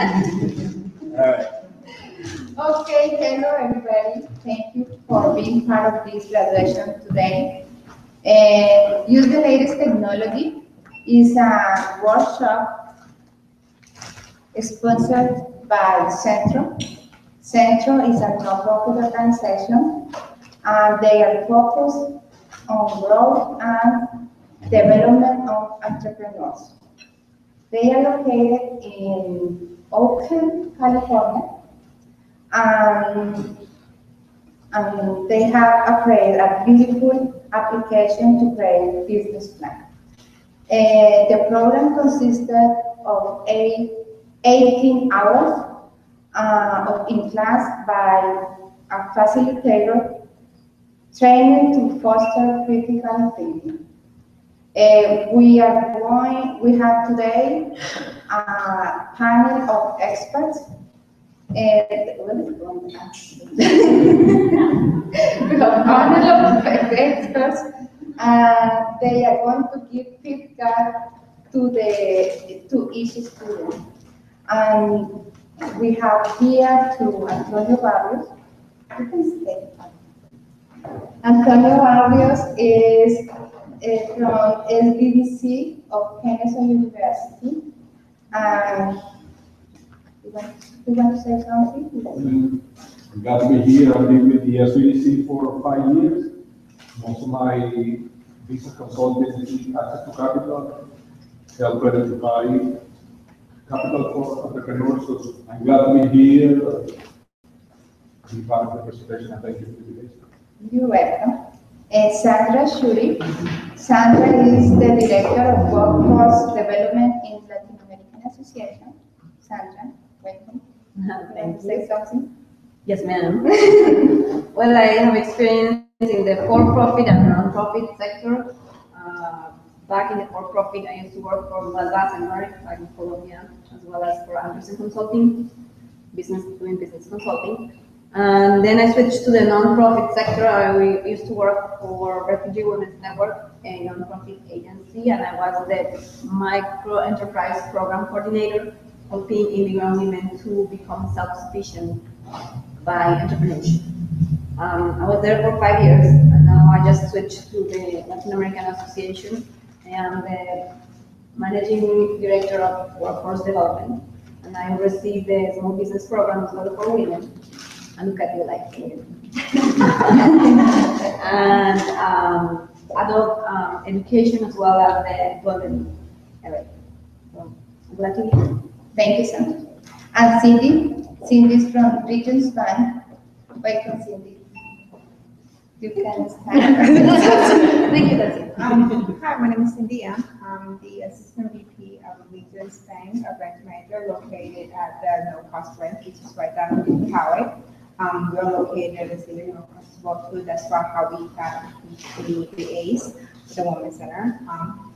Okay, hello everybody. Thank you for being part of this graduation today. Use the latest technology is a workshop sponsored by Centro. Centro is a non-profit organization, and they are focused on growth and development of entrepreneurs. They are located in Oakland, California, and they have created a beautiful application to create business plan. The program consisted of 18 hours in class by a facilitator trained to foster critical thinking. We have today a panel of experts. We have a panel of experts, and they are going to give feedback to each student. And we have here to Antonio Barrios. You can stay. Antonio Barrios is from SBDC of Kennesaw University. You want to say something? I'm glad to be here. I've been with the SBDC for 5 years. Most of my business consulting is access to capital, help identify capital for entrepreneurs. So I'm glad to be here, be part of the presentation, and thank you for the invitation. You're welcome. Sandra Shuri. Sandra is the Director of Workforce Development in Latin American Association. Sandra, welcome. Thank you. Say something? Yes, ma'am. Well, I have experience in the for-profit and non-profit sector. Back in the for-profit, I used to work for Malvas and Mark back in Colombia, as well as for Anderson Consulting, doing business consulting. And then I switched to the non-profit sector. I used to work for Refugee Women's Network, a non-profit agency, and I was the micro enterprise program coordinator, helping immigrant women to become self-sufficient by entrepreneurship. I was there for 5 years, and now I just switched to the Latin American Association. I am the managing director of workforce development, and I oversee the small business program as well for women. And look at you like and adult education as well as the employment area. So I'm glad to be here. Thank you, Sandra. And Cindy. Cindy is from Regions Bank. Welcome, Cindy. You can stand. Thank you, that's it. Hi, my name is Cindy. I'm the Assistant VP of Regions Bank, a branch manager located at the No Cost Branch, which is right down the highway. We're located at the City of Festival too. That's how we got the ACE, the Women's Center.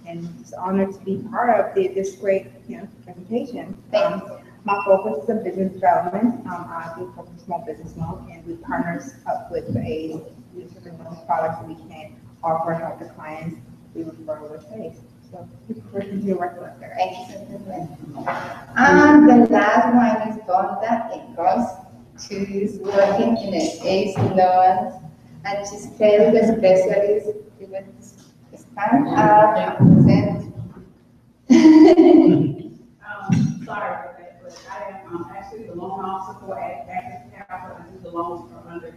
And it's an honor to be part of this great presentation. My focus is on business development. I do focus small business loan, and we partners up with the ACE. We different products that we can offer and help the clients we refer with ACE. So we continue to work with there. Thank you so much. And the last one is Bonda Ecos. She is working in an ACE loans, and she's credit specialist with stand up and Sorry for that, but I am actually the loan officer for Active Capital. I do the loans for under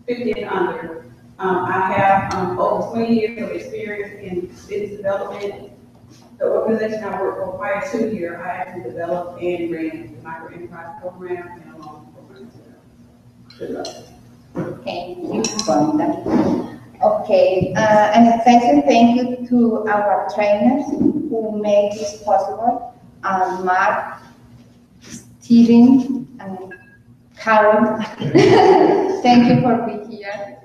50 and under. I have over 20 years of experience in business development. The organization I work for prior to here, I actually developed and ran the micro enterprise program and a loan program as well. Good luck. thank you, Bonda. Okay, and a special thank you to our trainers who made this possible. Mark, Steven, and Karen. Thank you for being here.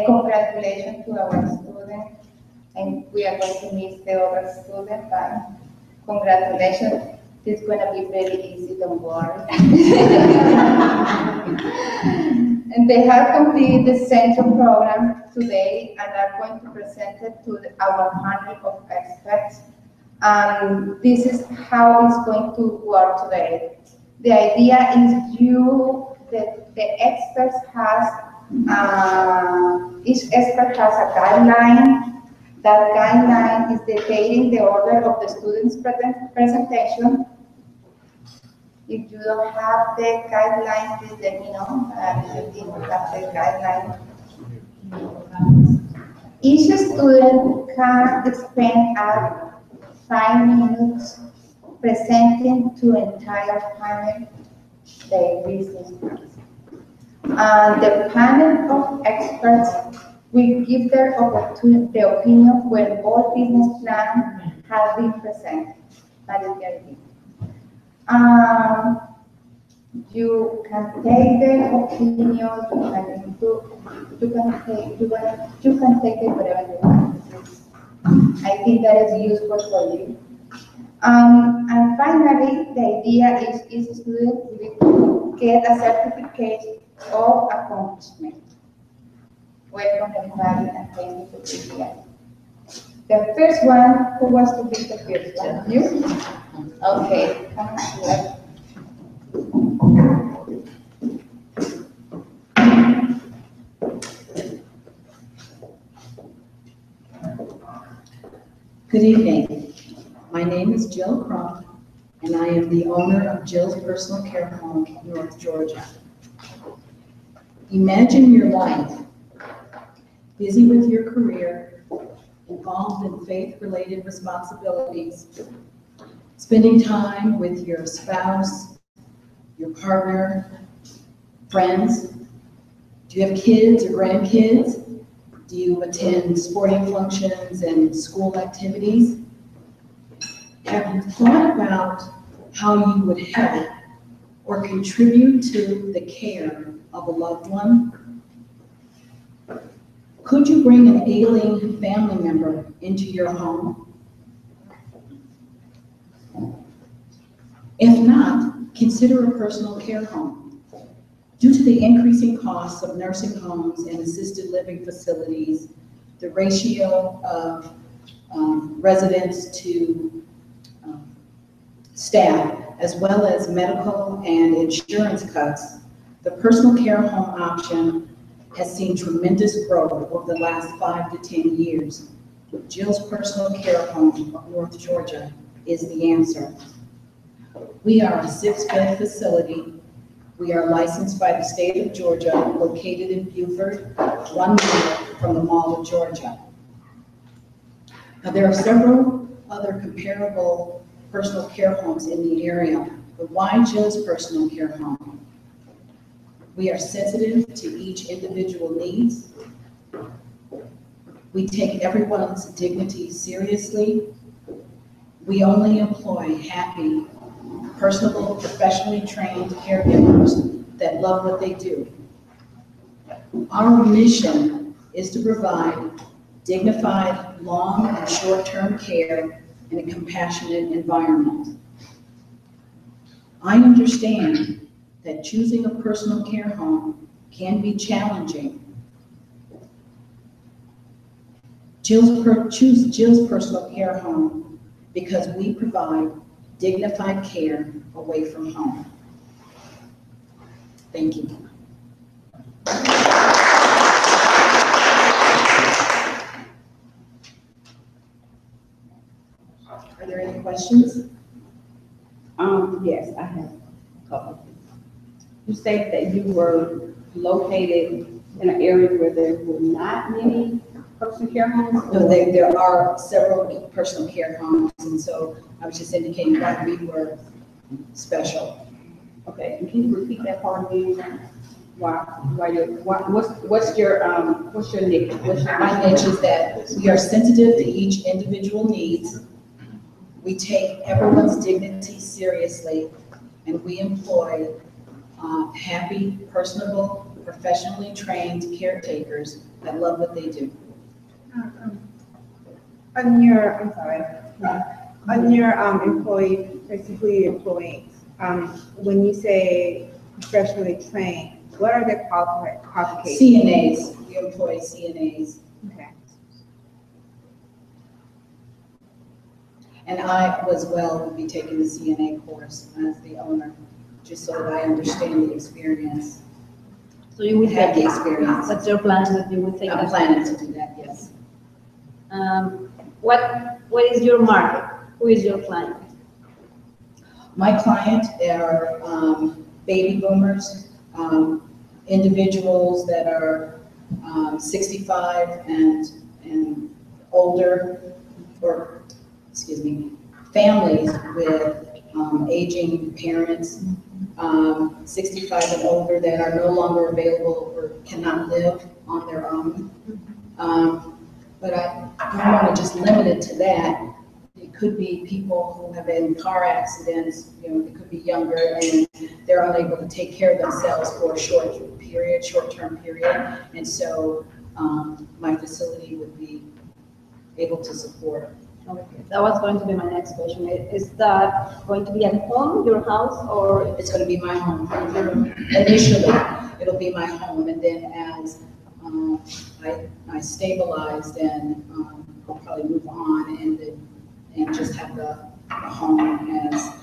Congratulations to our students, and we are going to miss the other students, but congratulations. It's going to be very easy, don't worry. And they have completed the central program today and are going to present it to our panel of experts. And this is how it's going to work today. The idea is the experts each expert has a guideline. That guideline is dictating the order of the student's presentation. If you don't have the guideline, please let me know. If you don't have the guideline. Each student can spend 5 minutes presenting to entire panel their business plans. And the panel of experts will give the opinion when all business plans have been presented. That is the idea. You can take the opinion, you can take it whatever you want. I think that is useful for you. And finally, the idea is each student will get a certificate of accomplishment. Welcome everybody and thank you for being here. The first one, who wants to be the first one? You? Okay, come on. Good evening. My name is Jill Crump, and I am the owner of Jill's Personal Care Home, North Georgia. Imagine your life, busy with your career, involved in faith-related responsibilities, spending time with your spouse, your partner, friends. Do you have kids or grandkids? Do you attend sporting functions and school activities? Have you thought about how you would help or contribute to the care of a loved one? Could you bring an ailing family member into your home? If not, consider a personal care home. Due to the increasing costs of nursing homes and assisted living facilities, the ratio of residents to staff, as well as medical and insurance cuts, the personal care home option has seen tremendous growth over the last 5 to 10 years. Jill's Personal Care Home of North Georgia is the answer. We are a 6-bed facility. We are licensed by the state of Georgia, located in Beaufort, 1 mile from the Mall of Georgia. Now, there are several other comparable personal care homes in the area, but why Jill's Personal Care Home? We are sensitive to each individual needs. We take everyone's dignity seriously. We only employ happy, personable, professionally trained caregivers that love what they do. Our mission is to provide dignified, long and short-term care in a compassionate environment. I understand that choosing a personal care home can be challenging. Choose Jill's Personal Care Home because we provide dignified care away from home. Thank you. Are there any questions? Yes, I have a couple. You stated that you were located in an area where there were not many personal care homes? No, there are several personal care homes, and so I was just indicating why we were special. Okay, and can you repeat that part again? What's your niche? My niche is that we are sensitive to each individual needs. We take everyone's dignity seriously, and we employ happy, personable, professionally trained caretakers that love what they do. On your employee, basically employees, when you say professionally trained, what are the qualifications? CNAs, we employ CNAs. Okay. And I as well will be taking the CNA course as the owner, just so that I understand the experience. So you will Have take the it. experience. That's your plan, that you will take I'm that. planning to do that, yes. What is your market? Who is your client? My client are baby boomers, individuals that are 65 and older, or, excuse me, families with aging parents, 65 and older that are no longer available or cannot live on their own. But I don't want to just limit it to that. It could be people who have been in car accidents, you know, it could be younger and they're unable to take care of themselves for a short-term period. And so my facility would be able to support. Okay, that was going to be my next question. Is that going to be at home, your house, or? It's going to be my home. Initially, it'll be my home, and then as I stabilize, then I'll probably move on and just have the home as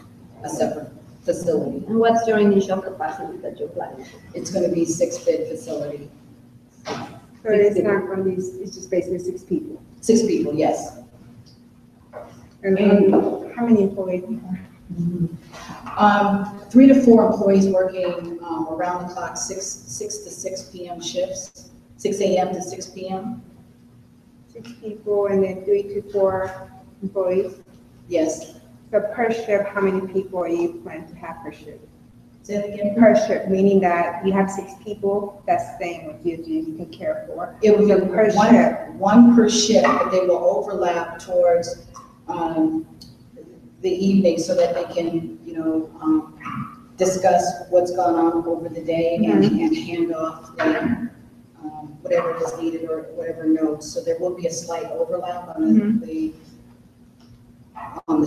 a separate facility. And what's your initial capacity that you're planning? It's going to be 6-bed facility. So it's not going to be, it's just basically 6 people. 6 people, yes. And how many employees? 3 to 4 employees working around the clock, 6 to 6 p.m. shifts, 6 a.m. to 6 p.m. 6 people and then 3 to 4 employees. Yes. So per shift, how many people are you planning to have per shift? Say that again. Per shift, meaning that you have 6 people that's staying with you, you can care for. It would So be per shift. one per shift, but they will overlap towards the evening so that they can, you know, discuss what's gone on over the day and hand off the, whatever is needed or whatever notes. So there will be a slight overlap on the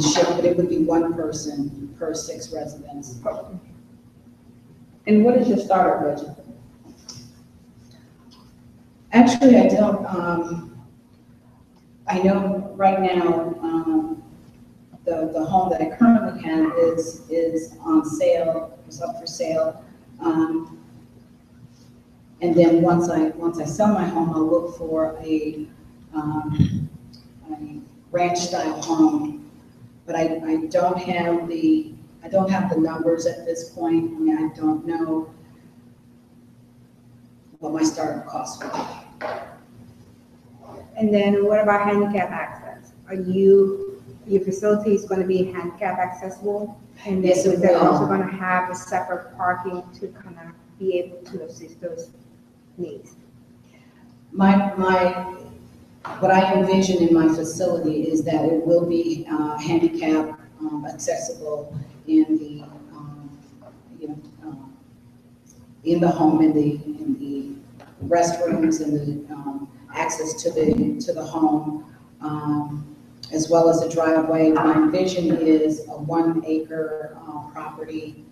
shift, but it would be 1 person per 6 residents. And what is your starter budget? Actually, I don't, I know right now, the home that I currently have is on sale, is up for sale. And then once I sell my home, I'll look for a ranch style home. But I don't have the numbers at this point. I mean, I don't know what my startup costs will be. And then what about handicap access? Your facility is going to be handicap accessible? And Yes, it is it will. also going to have a separate parking to kind of be able to assist those needs? What I envision in my facility is that it will be handicap accessible in the, in the home, in the restrooms, and the access to the home, as well as a driveway. My vision is a 1-acre property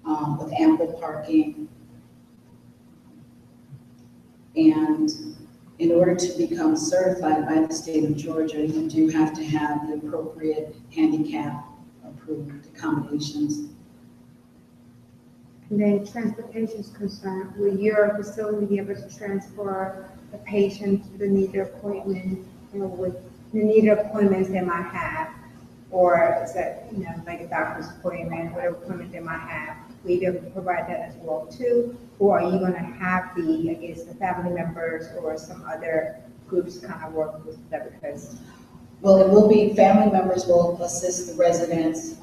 with ample parking. And in order to become certified by the state of Georgia, you do have to have the appropriate handicap approved accommodations. And then transportation is concerned, will your facility be able to transport the patient to the needed appointment, with the needed appointments they might have? Or is that, like a doctor's appointment, whatever appointment they might have, will you be able to provide that as well too? Or are you gonna have the family members or some other groups kind of work with that? Because Well, it will be, family members will assist the residents,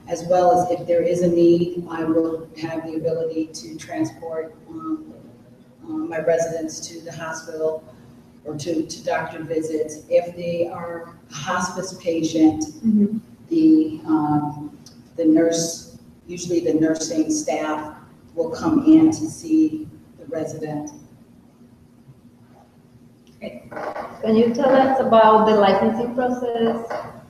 as well as if there is a need, I will have the ability to transport my residents to the hospital or to doctor visits. If they are a hospice patient, the nurse, usually the nursing staff will come in to see the resident. Can you tell us about the licensing process?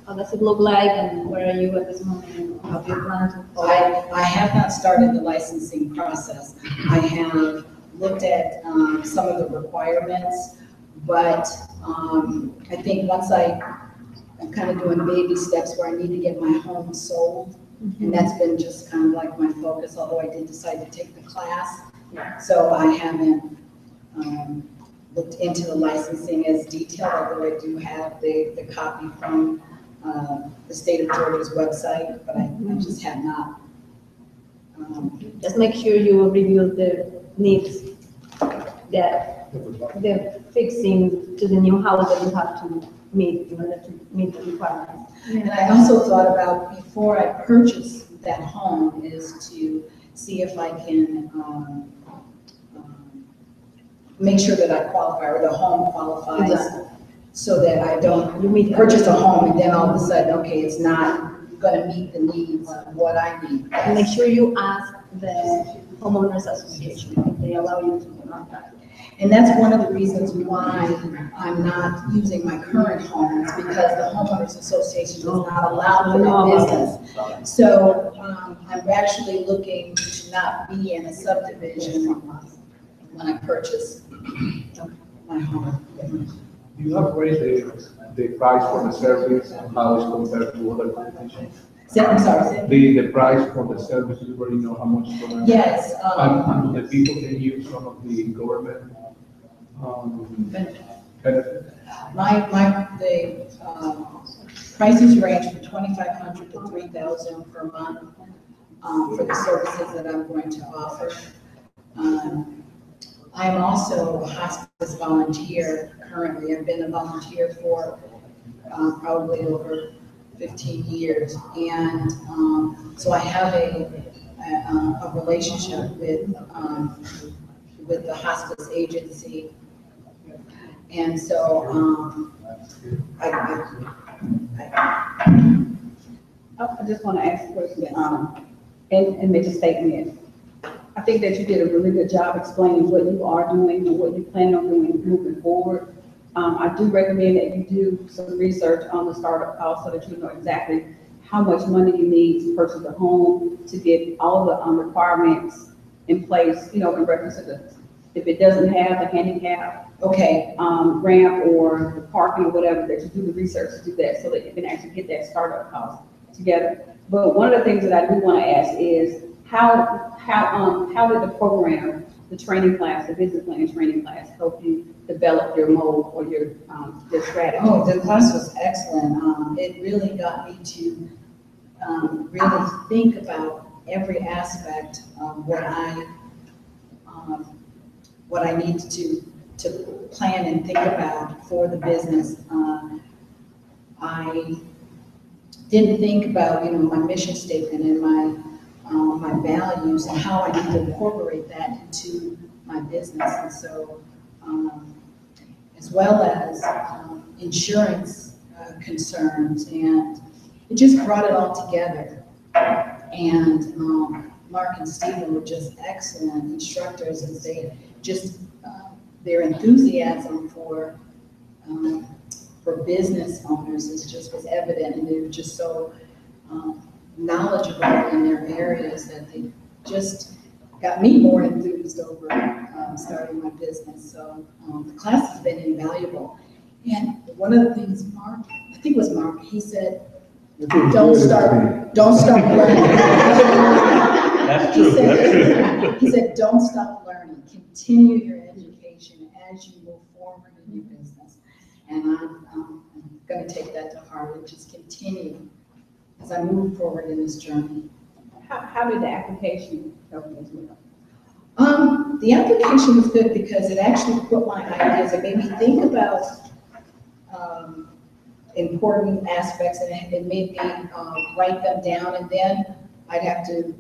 How does it look like, and where are you at this moment? How do you plan to follow? I have not started the licensing process. I have looked at some of the requirements, but I think once I I'm kind of doing baby steps where I need to get my home sold. And that's been just kind of like my focus, although I did decide to take the class. So I haven't looked into the licensing as detailed, although I do have the copy from the state of Georgia's website, but I just have not. Just make sure you review the needs that the fixing to the new house that you have to meet in order to meet the requirements. And I also thought about, before I purchase that home, is to see if I can make sure that I qualify, or the home qualifies, Exactly. so that I don't purchase a home and then all of a sudden, okay, it's not gonna meet the needs of what I need. And make sure you ask the homeowners association if they allow you to do that. And that's one of the reasons why I'm not using my current home, is because the homeowners association does not allow for that business. So, I'm actually looking to not be in a subdivision when I purchase my home. You have raised the price for the service and how it's compared to other competition? I'm sorry. The price for the service, you already know how much it's going to. Yes. And the people can use some of the government benefit. The prices range from $2,500 to $3,000 per month for the services that I'm going to offer. I'm also a hospice volunteer currently. I've been a volunteer for probably over 15 years. And so I have a relationship with the hospice agency. And so I just want to ask a question, and make a statement. I think that you did a really good job explaining what you are doing and what you plan on doing moving forward. I do recommend that you do some research on the startup cost so that you know exactly how much money you need to purchase a home, to get all the requirements in place, in reference to if it doesn't have the handicap, ramp or the parking or whatever, that you do the research to do that so that you can actually get that startup cost together. But one of the things that I do want to ask is how did the program, the training class, the business plan training class, help you develop your mode or your strategy? Oh, the class was excellent. It really got me to really think about every aspect of what I need to plan and think about for the business. I didn't think about, my mission statement and my values and how I need to incorporate that into my business. And so, as well as insurance concerns, and it just brought it all together. And Mark and Stephen were just excellent instructors, and they just their enthusiasm for business owners was evident, and they were just so knowledgeable in their areas that they just got me more enthused over starting my business. So the class has been invaluable. And one of the things I think it was Mark, he said, don't start learning. That's true, He said, don't stop learning. Continue your education as you move forward in your business. And I'm going to take that to heart and just continue as I move forward in this journey. How did the application help you as well? The application was good because it actually put my ideas, it made me think about important aspects, and it made me write them down, and then I'd have to,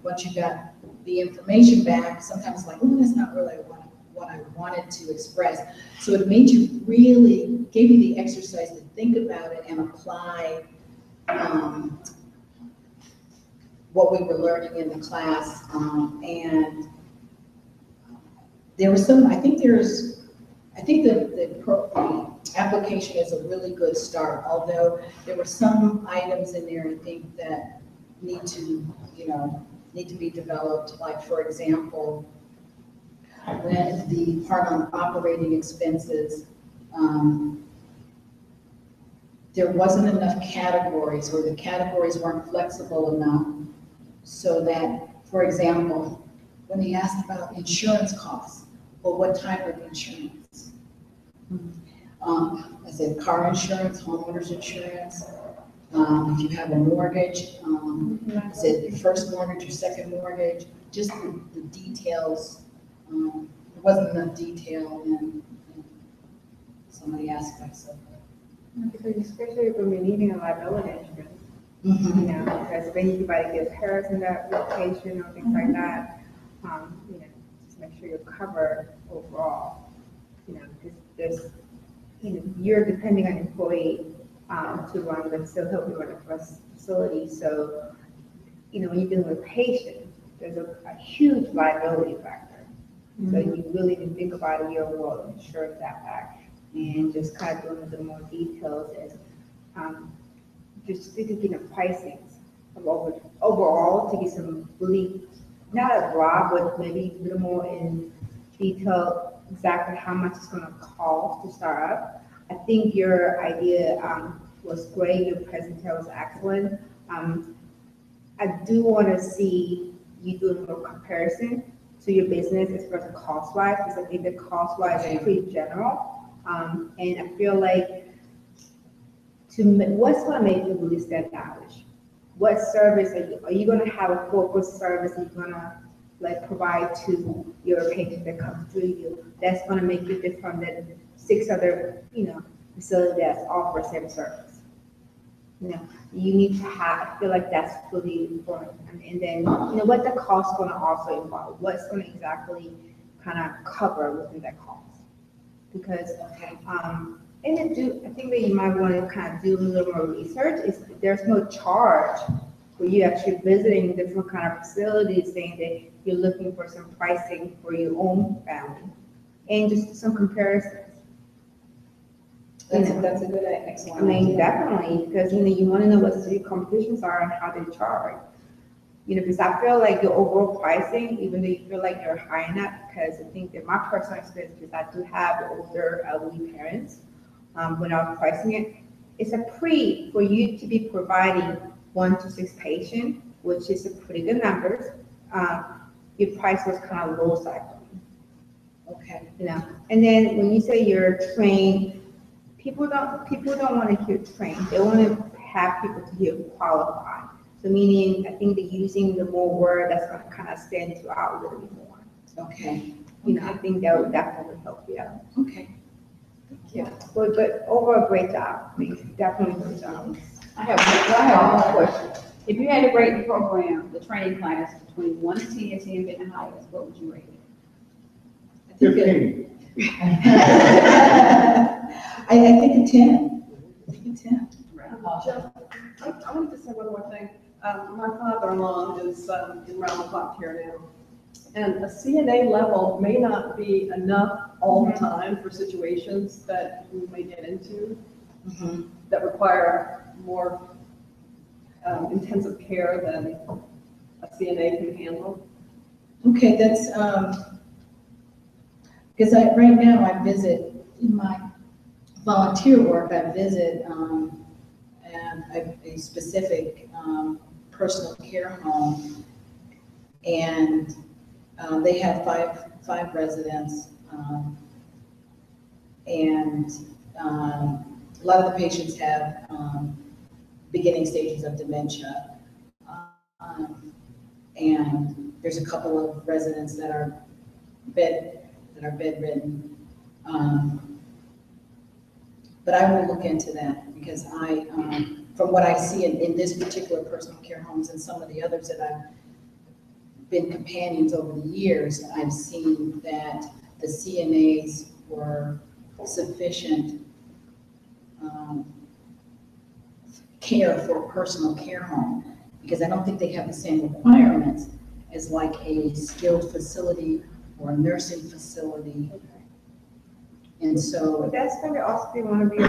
once you got the information back, sometimes like, oh, that's not really what I wanted to express. So it made you really, gave you the exercise to think about it and apply what we were learning in the class. And there was some, I think the application is a really good start, although there were some items in there, I think, that need to be developed. Like, for example, when the part on operating expenses, there wasn't enough categories, or the categories weren't flexible enough, so that, for example, when they asked about insurance costs, well, what type of insurance? I said car insurance, homeowners insurance, if you have a mortgage, is it the first mortgage or second mortgage? Just the details, there wasn't enough detail in some of the aspects of it. Because especially when we're needing a liability insurance, you know, because if anybody gets hurt in that location or things like that, you know, just make sure you're covered overall. You know, because there's, you know, you're depending on employee to run, but still help you run a facility. So, you know, when you're dealing with patients, there's a huge liability factor. So you really need to think about your overall insurance impact and just kind of go into the more details as just thinking of pricings of overall to get some really, not as broad, but maybe a little more in detail exactly how much it's going to cost to start up. I think your idea was great. Your presentation was excellent. I do want to see you doing a comparison to your business as far as cost-wise, because I think the cost-wise is pretty general. And I feel like what's going to make you really stand out? What service are you going to have a focused service that you're going to like provide to your patients that come through you? That's going to make you different than 6 other, you know, facilities that offer same service. You know, you need to have, I feel like that's really important. And then, you know, what the cost is going to also involve, what's going to exactly kind of cover within that cost. Because, and I think that you might want to kind of do a little more research. There's no charge for you actually visiting different kind of facilities, saying that you're looking for some pricing for your own family, and just some comparisons. That's a good, excellent. I mean, idea. definitely, because you know you want to know what the competitions are and how they charge. You know, because I feel like your overall pricing, even though you feel like you're high enough, because I think that my personal experience, because I do have older elderly parents, when I was pricing it, it's for you to be providing 1 to 6 patients, which is a pretty good numbers. Your price was kind of low cycle. Okay. You know, and then when you say you're trained, people don't want to hear trained. They want to have people to hear qualified. So meaning, I think that using the more word that's going to kind of stand you out a little bit more. Okay. You know, I think that would definitely help you out. Okay. Yeah, but overall, great job. I mean, definitely great job. I have one question. If you had to rate the program, the training class between 1 to 10 and 10 being the highest, what would you rate it? 15. I think a 10. I think a 10. I wanted to say one more thing. My father-in-law is in round the clock care now. And a CNA level may not be enough all the time for situations that we may get into that require more intensive care than a CNA can handle. Okay, that's, because right now I visit, in my volunteer work, I visit a specific personal care home, and they have five residents, and a lot of the patients have beginning stages of dementia, and there's a couple of residents that are bedridden. But I will look into that, because from what I see in this particular personal care homes and some of the others that I've been companions over the years, I've seen that the CNAs were sufficient care for a personal care home, because I don't think they have the same requirements as like a skilled facility or a nursing facility. And so But that's going to also be one of your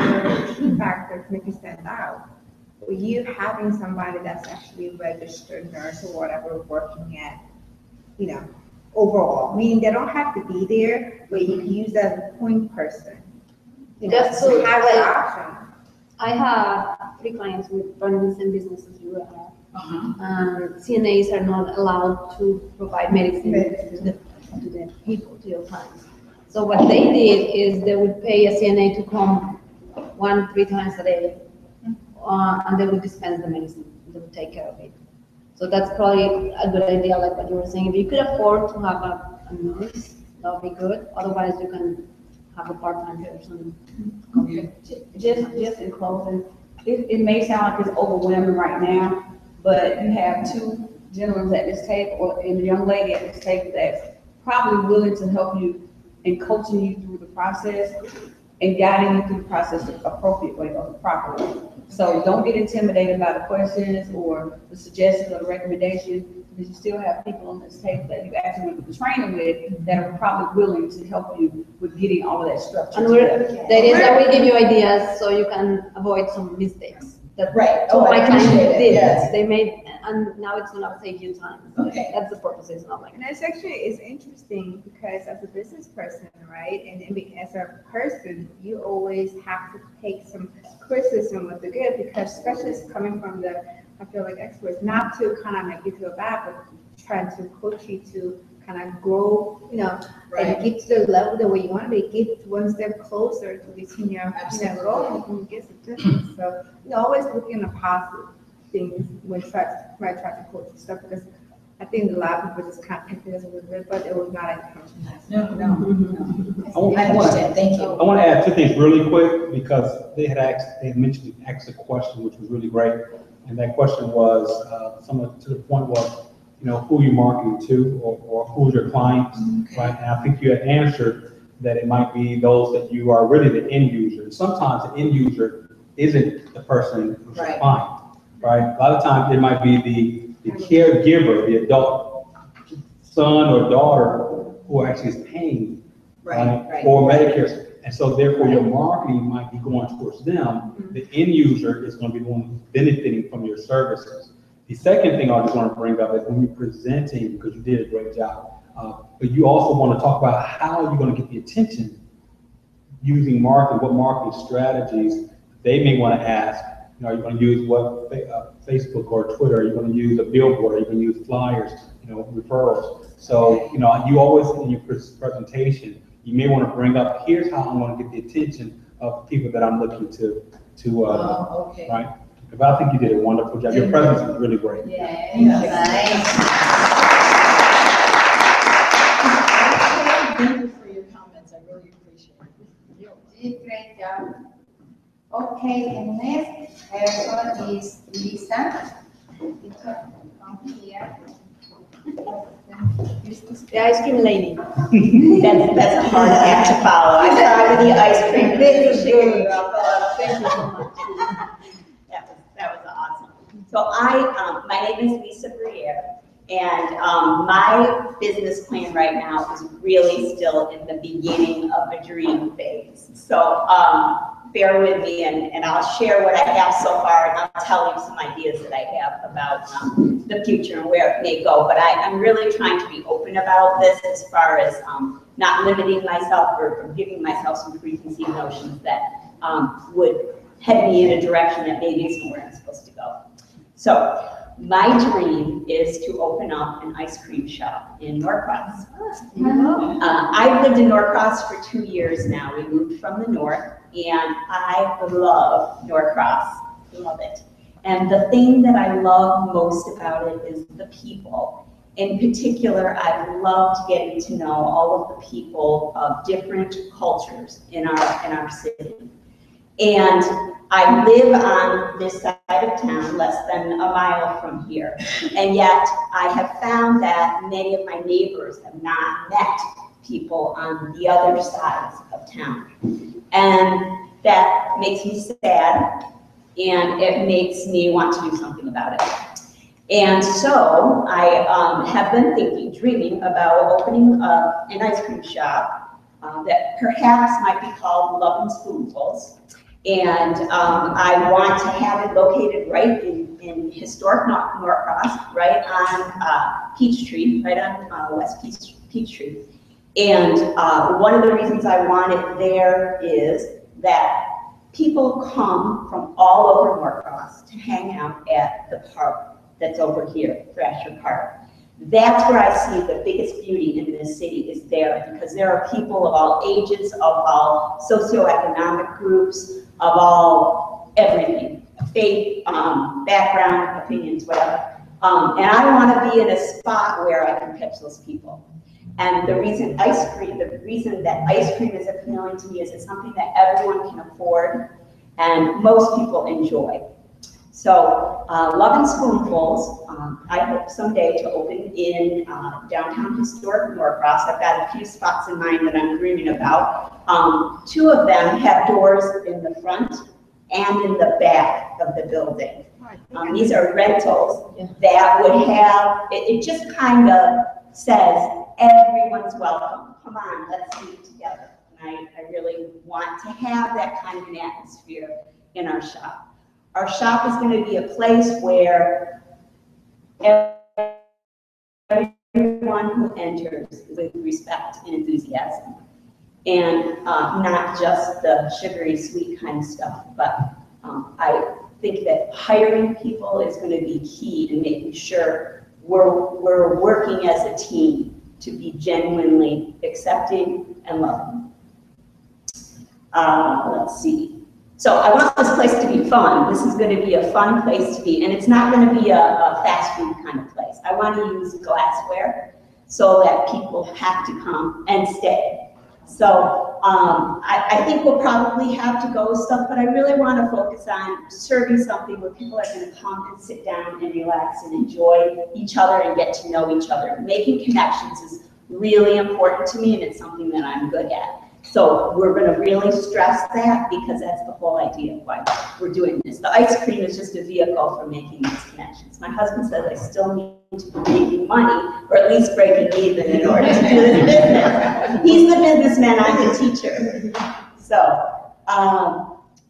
key factors to make you stand out. For you having somebody that's actually a registered nurse or whatever working at, you know, overall, meaning they don't have to be there, but you can use that as a point person. You know, Just to to have like- that option. I have 3 clients with running the same business as you are. Uh-huh. CNAs are not allowed to provide medicine to the people, to your clients. So what they did is they would pay a CNA to come 1-3 times a day, and they would dispense the medicine. They would take care of it. So that's probably a good idea, like what you were saying. If you could afford to have a nurse, that would be good. Otherwise, you can have a part-time person. Okay. Just in closing, it may sound like it's overwhelming right now, but you have 2 gentlemen at this table, and a young lady at this table that's probably willing to help you and coaching you through the process and guiding you through the process the appropriate way or the proper way. So don't get intimidated by the questions or the suggestions or the recommendations, because you still have people on this table that you actually went through the training with that are probably willing to help you with getting all of that structure. And together. the idea is that we give you ideas so you can avoid some mistakes. That Right. two of Oh, I my clients appreciate it. did. Yes. They made, and now it's gonna save you time. Okay. That's the purpose. It's not like. And it's interesting because as a business person, right, and then as a person, you always have to take some criticism with the good, because especially it's coming from the, I feel like experts, not to kind of make you feel bad, but trying to coach you to kind of grow, Right. and get to the level the way you want to be, get one step closer to reaching your, Absolutely. goal, and get some distance. So, always looking at positive things when try to coach and stuff, because I think a lot of people just kind of think this was good, but it was not intentional. No. I understand, thank you. I want to add 2 things really quick, because they had asked a question, which was really great. And that question was, somewhat to the point was, who are you marketing to, or who's your client, right? And I think you had answered that it might be those that you are really the end user. And sometimes the end user isn't the person who's your Right. client, right? A lot of times it might be the caregiver, the adult son or daughter who actually is paying Right. for Medicare. And so therefore your marketing might be going towards them. The end user is going to be the one who's benefiting from your services. The second thing I just want to bring up is when you're presenting, because you did a great job, but you also want to talk about how you're going to get the attention using marketing, what marketing strategies they may want to ask. Are you going to use what Facebook or Twitter? Are you going to use a billboard? Are you going to use flyers, referrals? So, you always in your presentation, you may want to bring up, here's how I'm going to get the attention of people that I'm looking to Okay. right? But I think you did a wonderful job. Your presence was really great. Yeah. Thank you for your comments, I really appreciate it. You did great job. Okay, the next person is Lisa. Come here. The ice cream lady. That's a hard act to follow. I tried with the ice cream. This is good. Thank you so much. That was awesome. So my name is Lisa Briere, and my business plan right now is really still in the beginning of a dream phase. So bear with me, and I'll share what I have so far, and I'll tell you some ideas that I have about the future and where it may go. But I'm really trying to be open about this as far as not limiting myself or giving myself some preconceived notions that would head me in a direction that maybe isn't where I'm supposed to go. So my dream is to open up an ice cream shop in Norcross. I've lived in Norcross for 2 years now. We moved from the north, and I love Norcross, love it. And the thing that I love most about it is the people. In particular, I've loved getting to know all of the people of different cultures in our city. And I live on this side of town, less than a mile from here. And yet I have found that many of my neighbors have not met people on the other sides of town. And that makes me sad, and it makes me want to do something about it. And so I have been dreaming about opening an ice cream shop that perhaps might be called Love and Spoonfuls. And I want to have it located right in historic Norcross, right on Peachtree, right on West Peachtree. And one of the reasons I want it there is that people come from all over Norcross to hang out at the park that's over here, Thrasher Park. That's where I see the biggest beauty in this city is there, because there are people of all ages, of all socioeconomic groups, of all everything, faith, background, opinions, whatever. And I want to be in a spot where I can catch those people. And the reason that ice cream is appealing to me is it's something that everyone can afford and most people enjoy. So Lovin' Spoonfuls, I hope someday to open in downtown historic Norcross. I've got a few spots in mind that I'm dreaming about. 2 of them have doors in the front and in the back of the building. These are rentals that would have, it just kind of says, everyone's welcome. Come on, let's eat together. And I really want to have that kind of an atmosphere in our shop. Our shop is going to be a place where everyone who enters with respect and enthusiasm, and not just the sugary sweet kind of stuff, but I think that hiring people is going to be key to making sure we're working as a team to be genuinely accepting and loving. Let's see. So I want this place to be fun. This is going to be a fun place to be, and it's not going to be a fast food kind of place. I want to use glassware so that people have to come and stay. So I think we'll probably have to go with stuff, but I really want to focus on serving something where people are going to come and sit down and relax and enjoy each other and get to know each other. Making connections is really important to me, and it's something that I'm good at. So we're going to really stress that, because that's the whole idea of why we're doing this. The ice cream is just a vehicle for making these connections. My husband says I still need to be making money, or at least breaking even, in order to do this business. He's the businessman, I'm the teacher. So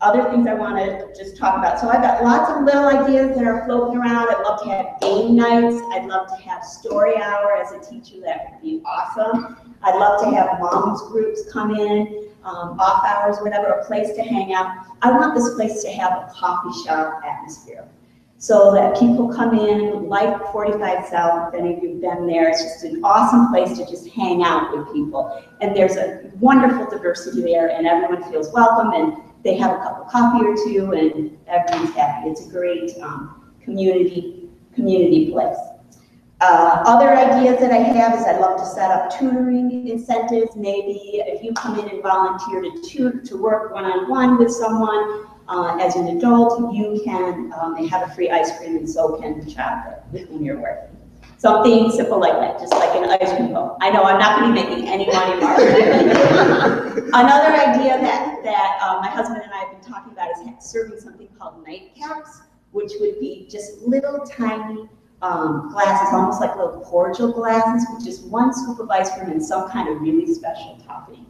other things I want to just talk about. So I've got lots of little ideas that are floating around. I'd love to have game nights. I'd love to have story hour as a teacher. That would be awesome. I'd love to have moms groups come in, off hours, whatever, a place to hang out. I want this place to have a coffee shop atmosphere, so that people come in, like 45 South, if any of you have been there. It's just an awesome place to just hang out with people. And there's a wonderful diversity there, and everyone feels welcome, and they have a cup of coffee or two, and everyone's happy. It's a great community place. Other ideas that I have is I'd love to set up tutoring incentives. Maybe if you come in and volunteer to work one-on-one with someone as an adult, you can have a free ice cream, and so can the child with whom you're working. Something simple like that, just like an ice cream bowl. I know I'm not going to be making any money, Mark. Another idea that my husband and I have been talking about is serving something called nightcaps, which would be just little tiny glasses, almost like little cordial glasses, with just one scoop of ice cream and some kind of really special topping.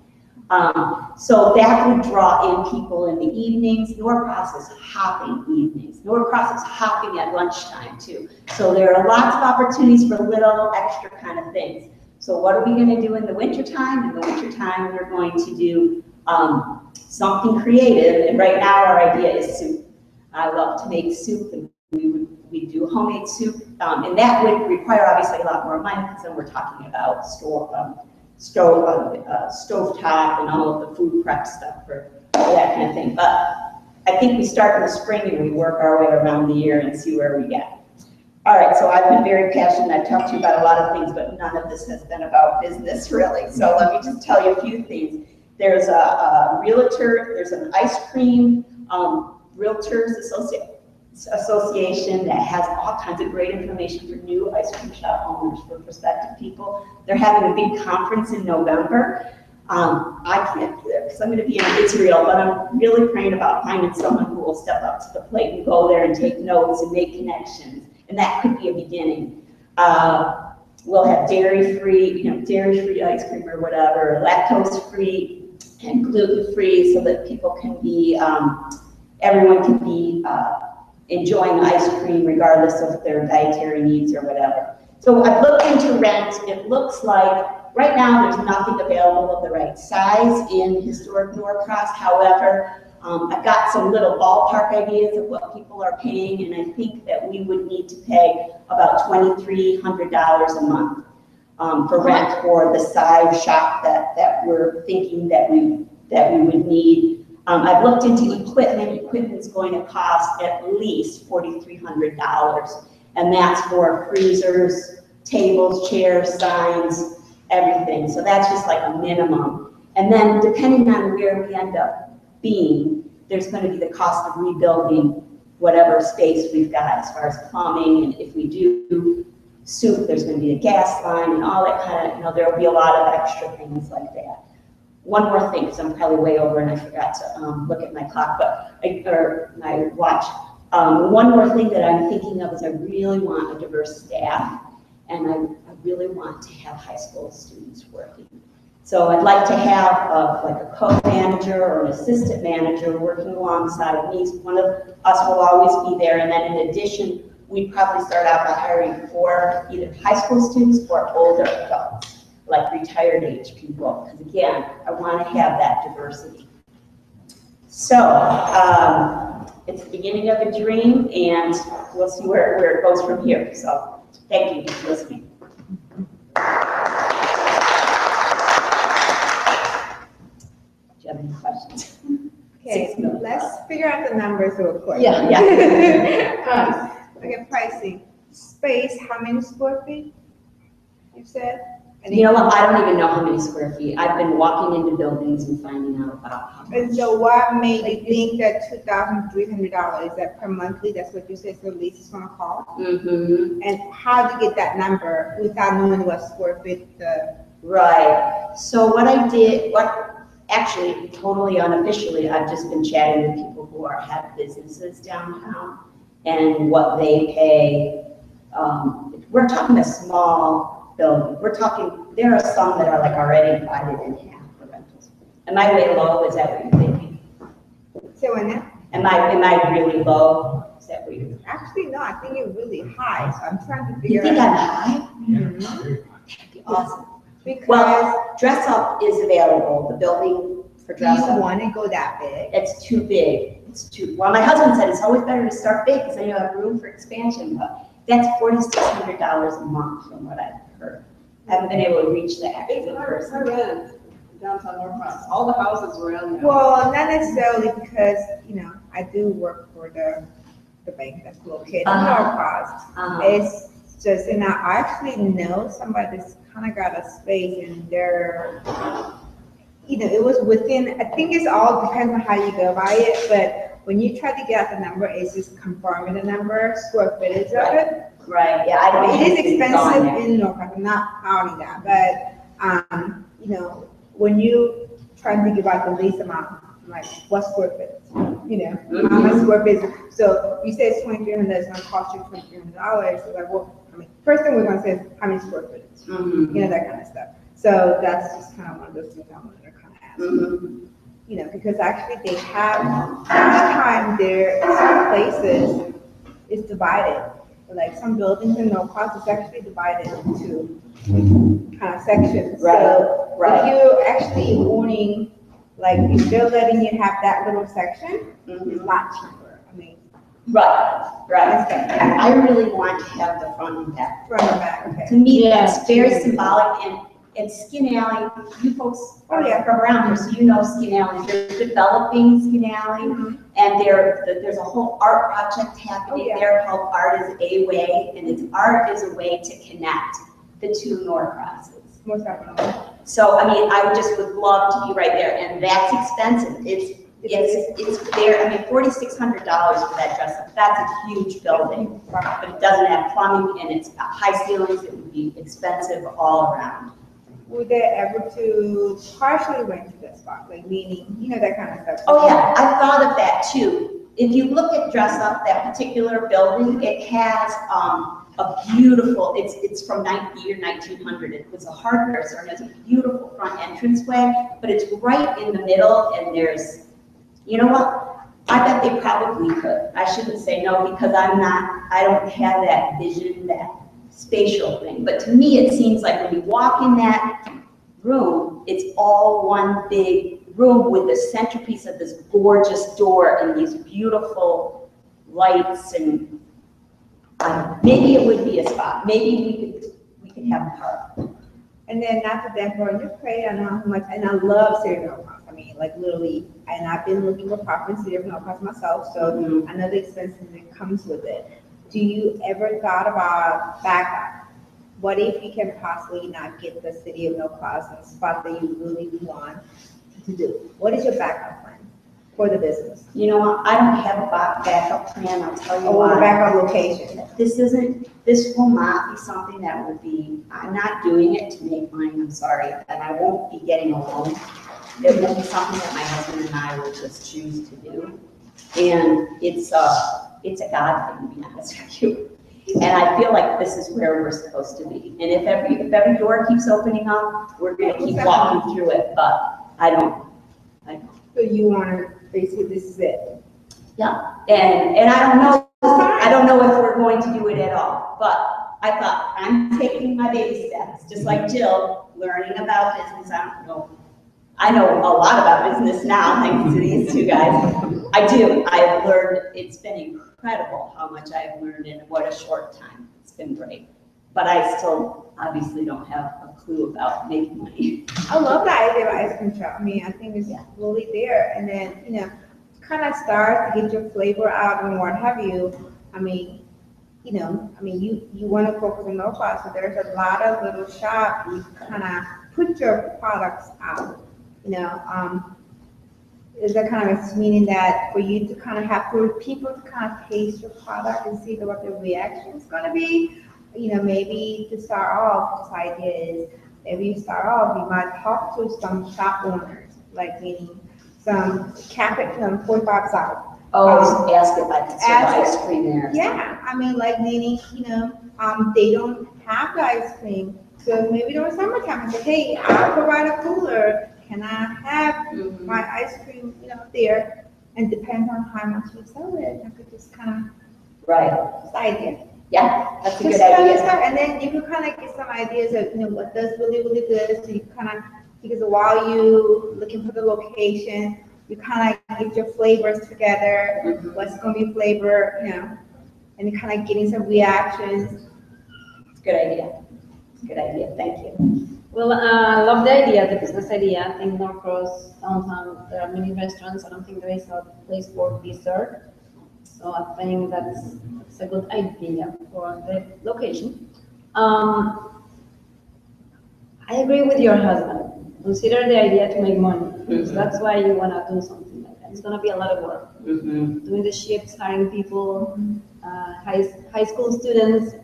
So that would draw in people in the evenings. Norcross is hopping evenings. Norcross is hopping at lunchtime too. So there are lots of opportunities for little extra kind of things. So what are we going to do in the wintertime? In the wintertime, we're going to do something creative. And right now our idea is soup. I love to make soup, and we do homemade soup. And that would require obviously a lot more money, because then we're talking about stovetop and all of the food prep stuff for that kind of thing. But I think we start in the spring and we work our way around the year and see where we get. All right, so I've been very passionate. I've talked to you about a lot of things, but none of this has been about business really. So let me just tell you a few things. There's a realtor, there's an ice cream realtors association that has all kinds of great information for new ice cream shop owners, for prospective people. They're having a big conference in November. I can't be there because I'm going to be in Israel, but I'm really praying about finding someone who will step up to the plate and go there and take notes and make connections. And that could be a beginning. We'll have dairy-free, dairy-free ice cream or whatever, lactose-free and gluten-free, so that people can be, everyone can be enjoying ice cream regardless of their dietary needs or whatever. So I've looked into rent. It looks like right now there's nothing available of the right size in historic Norcross. However, I've got some little ballpark ideas of what people are paying, and I think that we would need to pay about $2,300 a month for rent for the size shop that we're thinking that we would need. I've looked into equipment. Equipment's going to cost at least $4,300, and that's for freezers, tables, chairs, signs, everything. So that's just like a minimum. And then depending on where we end up being, there's going to be the cost of rebuilding whatever space we've got as far as plumbing, and if we do soup, there's going to be a gas line and all that kind of, there will be a lot of extra things like that. One more thing, because I'm probably way over and I forgot to look at my clock, or my watch. One more thing that I'm thinking of is I really want a diverse staff, and I really want to have high school students working. So I'd like to have like a co-manager or an assistant manager working alongside me. One of us will always be there, and then in addition, we'd probably start out by hiring 4 either high school students or older adults, like retired age people, because again, I want to have that diversity. So it's the beginning of a dream, and we'll see where it goes from here. So thank you for listening. Do you have any questions? Okay, let's figure out the numbers real quick. Yeah. Okay, pricing. Space, how many square feet? You said? You know what? I don't even know how many square feet. I've been walking into buildings and finding out about how much. And so what made you think that $2,300, is that per monthly? That's what you said, so lease is gonna cost? Mm-hmm. And how did you get that number without knowing what square feet the? Right. So what I did, actually totally unofficially, I've just been chatting with people who have businesses downtown and what they pay. We're talking a small building. We're talking, there are some that are like already divided in half for rentals. Am I way low? Is that what you're thinking? So when that, Am I really low? Is that what you're? actually, no, I think you're really high, so I'm trying to You figure think out. I'm high? Mhm. That'd be awesome. Because Well, dress up is available. The building for do dress you up. wanna go that big? It's too big. It's too, well, my husband said it's always better to start big because then you have room for expansion, but that's $4,600 a month from what I've heard. I haven't been able to reach that It's actually in I person. rent downtown North Bronx, all the houses around there. Well, not necessarily because, I do work for the bank that's located in North Coast. It's just, and I actually know somebody that's kind of got a space and they're, it was within, I think it's all depends on how you go by it, but when you try to get out the number, it's just confirming the number, square footage of it. Right, yeah, I don't. It is expensive in North Coast, I'm not counting that, but, when you try to think about the lease amount, like what square feet, how much square feet. So you say it's $2,300, it's gonna cost you $2,300. So like, well, first thing we're gonna say is how many square feet, that kind of stuff. So that's just kind of one of those things I wanted to kind of ask. Because actually they have, each time there, some places it's divided. Like some buildings in North Coast, it's actually divided into kind of sections. So if you're actually owning, like if they're letting you have that little section, it's a lot cheaper. Right. I really want to have the front and back. Front and back, okay. To me, that's very symbolic, and Skin Alley, you folks are from around here, so you know Skin Alley. They're developing Skin Alley, and there's a whole art project happening there called Art is a Way, and art is a way to connect the two North Crosses. Most definitely. So, I would love to be right there, and that's expensive. It's there, $4,600 for that dress up. That's a huge building, but it doesn't have plumbing and it's got high ceilings. It would be expensive all around. Would they ever to partially rent to that spot, like meaning, that kind of stuff? Oh yeah, I thought of that too. If you look at Dress Up, that particular building, it has a beautiful, it's from the year 1900. It was a hardware store, and it has a beautiful front entranceway, but it's right in the middle, and there's, you know what? I bet they probably could. I shouldn't say no because I don't have that vision, that spatial thing. But to me, it seems like when you walk in that room, it's all one big room with the centerpiece of this gorgeous door and these beautiful lights and maybe it would be a spot. Maybe we could have a park. And then after that, for your plate, I know how much, and I love City of North Cross. I mean, like literally, and I've been looking for property in City of North Cross myself, so I know the expenses that comes with it. Do you ever thought about backup? What if you can possibly not get the City of North Cross in the spot that you really want to do? What is your backup plan for the business? You know what? I don't have a backup plan. I'll tell you Or why. the backup location? This will not be something that will be, I'm not doing it to make money, I'm sorry, and I won't be getting a loan. It will be something that my husband and I will just choose to do. And it's a God thing, to be honest with you. And I feel like this is where we're supposed to be. And if every door keeps opening up, we're gonna keep walking through it, but I don't. So you want to, basically, this is it? Yeah, and I don't know if we're going to do it at all, but I thought, I'm taking my baby steps, just like Jill, learning about business. I know a lot about business now, thanks to these two guys. I do, I've learned, it's been incredible how much I've learned in what a short time. It's been great. But I still obviously don't have a clue about making money. I love the idea of ice cream truck. I mean, I think it's really there. And then, kind of start to get your flavor out and what have you. I mean, you want to focus on no cost. So there's a lot of little shops you kind of put your products out. Is that kind of meaning that for you to kind of have for people to kind of taste your product and see what the reaction is going to be? Maybe to start off, this idea is maybe you start off, you might talk to some shop owners, like meaning some cap it from 45 South. Oh, ask if I can serve ice cream there. Yeah, I mean, like meaning, they don't have the ice cream. So maybe during summertime, I say, hey, I'll provide a cooler. Can I have my ice cream, there? And depends on how much you sell it. I could just kind of. Right. Just idea. Yeah, that's a good Just idea. and then you can kind of get some ideas of, what does really, really good. So you kind of, because while you looking for the location, you kind of get your flavors together, what's going to be flavor, and kind of getting some reactions. It's a good idea. It's a good idea. Thank you. Well, I love the idea, the business idea. I think North Cross downtown, there are many restaurants. I don't think there is a place for dessert. So I think that's a good idea for the location. I agree with your husband. Consider the idea to make money. So that's why you want to do something like that. It's going to be a lot of work. Doing the shifts, hiring people, high school students.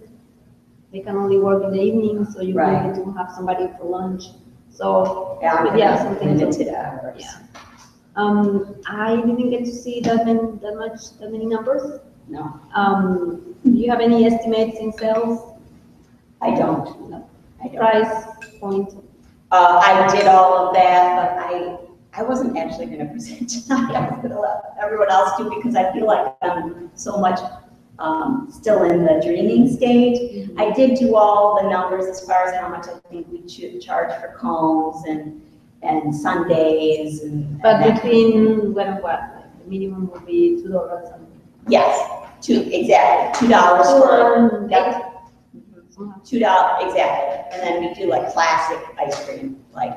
They can only work in the evening, so you need to have somebody for lunch. So something limited hours. Yeah. I didn't get to see that many numbers. No. Do you have any estimates in sales? I don't. No. I don't. Price point? I did all of that, but I wasn't actually going to present tonight. I was going to let everyone else do because I feel like I'm so much still in the dreaming stage. I did do all the numbers as far as how much I think we should charge for cones and Sundays But between what and what? Like the minimum would be $2 something. Yes, exactly $2 for $2 exactly, and then we do like classic ice cream, like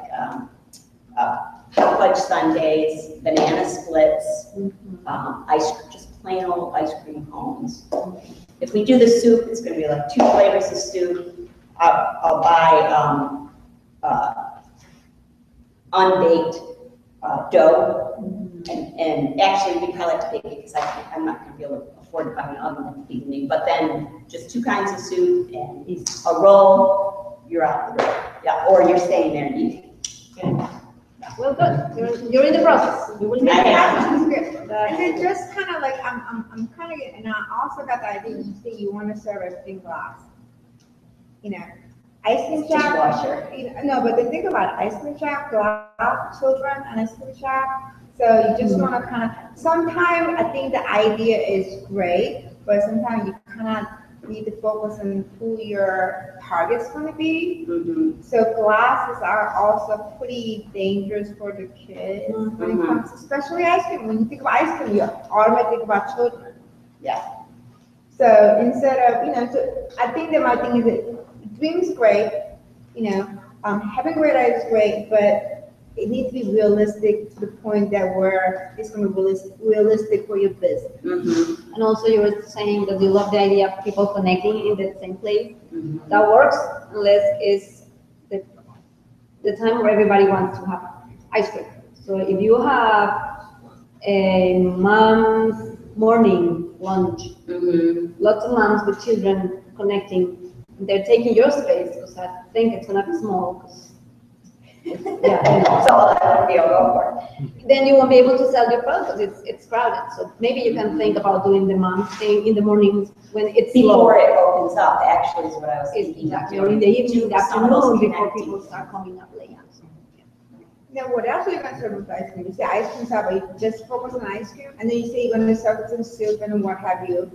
fudge sundaes, banana splits, just plain old ice cream cones. If we do the soup, it's going to be like 2 flavors of soup. I'll buy unbaked dough, and actually we probably have to bake it because I'm not going to be able to afford to buy an oven at the beginning. But then just 2 kinds of soup and a roll, you're out the door. Yeah, or you're staying there and eating. Well, good. You're in the process. You will And get it. then just kind of like, I'm kind of, and I also got the idea, you say you want to serve everything glass. Ice cream shop. Dishwasher. No, but the thing about ice cream shop, glass, children, and ice cream shop. So you just want to kind of, sometimes I think the idea is great, but sometimes you kind of need to focus on who your target's gonna be. Mhm. So glasses are also pretty dangerous for the kids when it Mhm. comes, especially ice cream. When you think about ice cream, you automatically think about children. Yeah. So instead of, so I think that my thing is that dream's great, having great ideas is great, but it needs to be realistic to the point that where it's gonna be realistic for your business. Mhm. And also you were saying that you love the idea of people connecting in the same place. Mhm. That works unless it's the time where everybody wants to have ice cream. So if you have a mom's morning lunch, Mhm. lots of moms with children connecting, they're taking your space, because I think it's gonna be small, 'cause yeah, So that would be a go for it. then you won't be able to sell your product because it's crowded. So maybe you can think about doing the mom thing in the mornings when it's Before slow. it opens up, actually, is what I was thinking. Exactly, or in the evening, the Some of those afternoon, before connecting. people start coming up late. Now, what else are you gonna serve with ice cream? You say ice cream shop, but you just focus on ice cream, and then you say you're gonna serve some soup and what have you.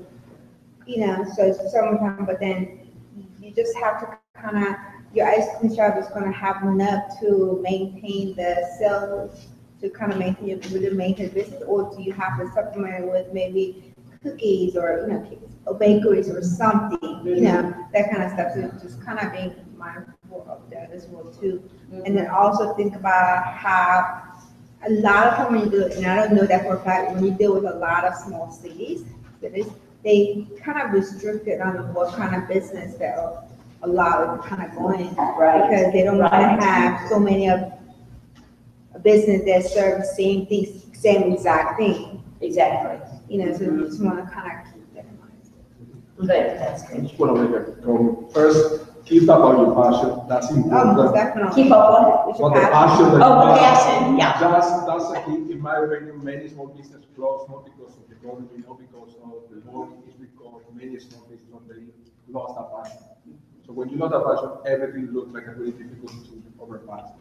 So it's summertime, but then you just have to your ice cream shop is gonna have enough to maintain the sales, to kind of maintain business, or do you have to supplement it with maybe cookies or, or bakeries or something, that kind of stuff. So just kind of being mindful of that as well too. And then also think about how a lot of time when you do it, and I don't know that for a fact, when you deal with a lot of small cities, they kind of restricted on what kind of business they'll allow it to kind of go in. Right. Because they don't want Right. to have so many of a business that serve the same thing, same exact thing. Exactly. So you just want to kind of keep that in mind. Good, that's I good. just want to make a comment. First, keep about your passion. That's Most important. definitely. Keep up with it. With your But the passion. passion that Oh, you the have, passion, yeah. that's a key. In my opinion, many small businesses close not because of the government, not because of the money, it's because many small businesses they lost that passion. So when you lose that passion, everything looks like a really difficult to overpass.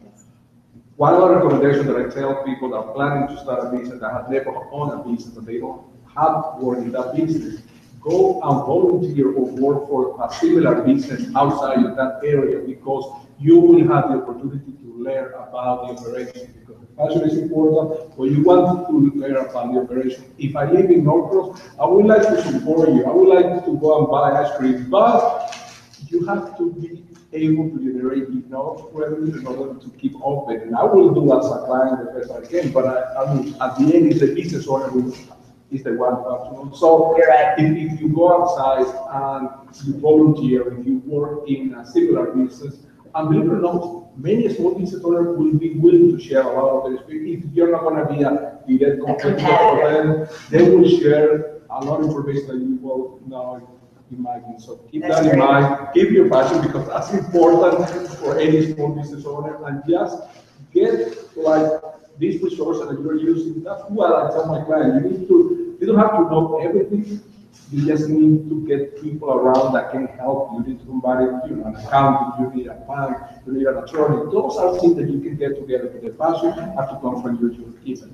One other recommendation that I tell people that are planning to start a business that have never owned a business, that they don't have worked in that business, go and volunteer or work for a similar business outside of that area, because you will have the opportunity to learn about the operation, because the passion is important. When you want to learn about the operation, if I live in Norcross, I would like to support you. I would like to go and buy ice cream, but you have to be able to generate enough revenue in order to keep open. And I will do as a client the best I can, but I mean, at the end, it's the business owner who is the one functional. So You're right. if you go outside and you volunteer, if you work in a similar business, and believe it or not, many small business owners will be willing to share a lot of their experience. If you're not going to be a direct competitor for them, they will share a lot of information that you will know. Imagine. So keep That's that in great. mind, keep your passion, because that's important for any small business owner, and just get like these resources that you're using. That's what I tell my clients. You don't have to know everything. You just need to get people around that can help you. You need somebody, an accountant, you need a bank, you need an attorney. Those are things that you can get together, but the passion has to come from you to keep it.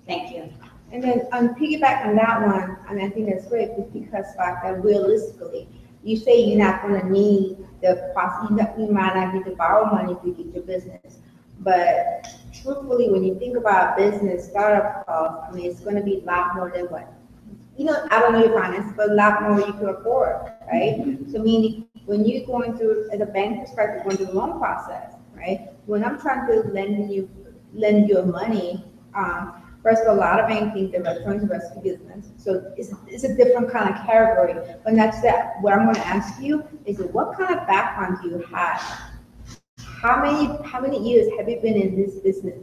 Thank you. And then on piggyback on that one, and I think that's great, is because that realistically, you say you're not gonna need you might not need to borrow money to get your business. But truthfully, when you think about business startup costs, I mean, it's gonna be a lot more than what, I don't know your finances, but a lot more you could afford, right? So meaning, when you're going through, as a bank perspective, going through the loan process, right? When I'm trying to lend you money, first of all, a lot of banks think that restaurants are rescue business, so it's a different kind of category. But that's that. What I'm going to ask you is, what kind of background do you have? How many years have you been in this business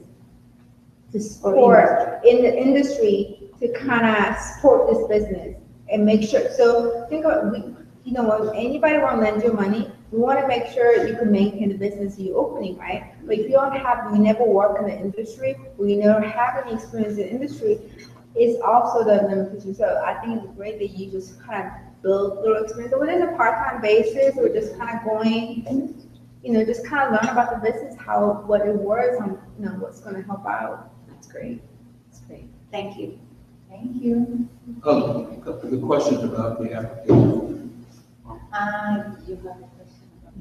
to support in the industry to kind of support this business and make sure? So think about when anybody want to lend you money, we want to make sure you can maintain the business you're opening, right? But if you never work in the industry, or you never have any experience in the industry, it's also the limitation. So I think it's great that you just kind of build a little experience, whether it's a part-time basis or just kind of going and, just kind of learn about the business, what it works, and, what's going to help out. That's great. That's great. Thank you. Thank you. The questions about the application. You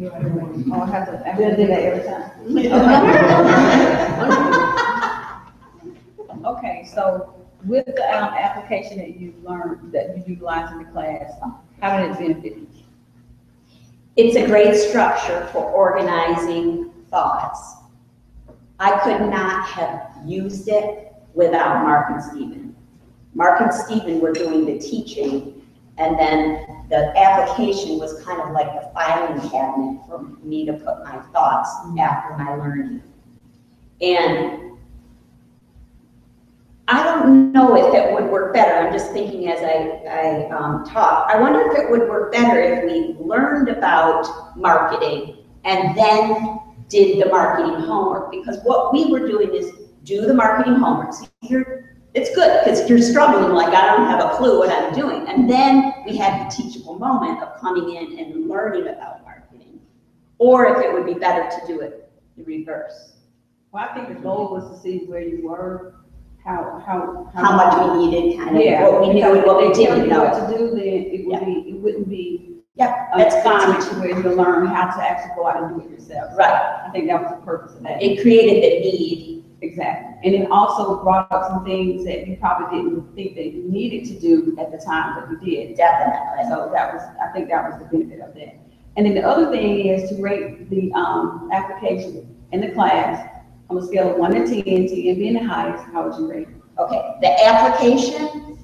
have a question? Oh, I have to, I'm gonna do that every time. Okay, so with the application that you've learned, that you utilize in the class, how did it benefit you? It's a great structure for organizing thoughts. I could not have used it without Mark and Stephen. Mark and Stephen were doing the teaching, and then the application was kind of like the filing cabinet for me to put my thoughts after my learning. And I don't know if it would work better. I'm just thinking as I talk. I wonder if it would work better if we learned about marketing and then did the marketing homework. Because what we were doing is do the marketing homework. So it's good because you're struggling like I don't have a clue what I'm doing. And then we had the teachable moment of coming in and learning about marketing. Or if it would be better to do it the reverse. Well, I think the goal was to see where you were, how much we needed, kind of what we knew and because what we if they tell didn't you know. what to do, then it wouldn't be Yep, that's assignment fine. to where you learn how to actually go out and do it yourself. Right. I think that was the purpose of that. It created the need. Exactly. And it also brought up some things that you probably didn't think that you needed to do at the time that you did. Definitely. So I think that was the benefit of that. And then the other thing is to rate the application in the class on a scale of 1 to 10, 10 being the highest. How would you rate it? Okay, the application,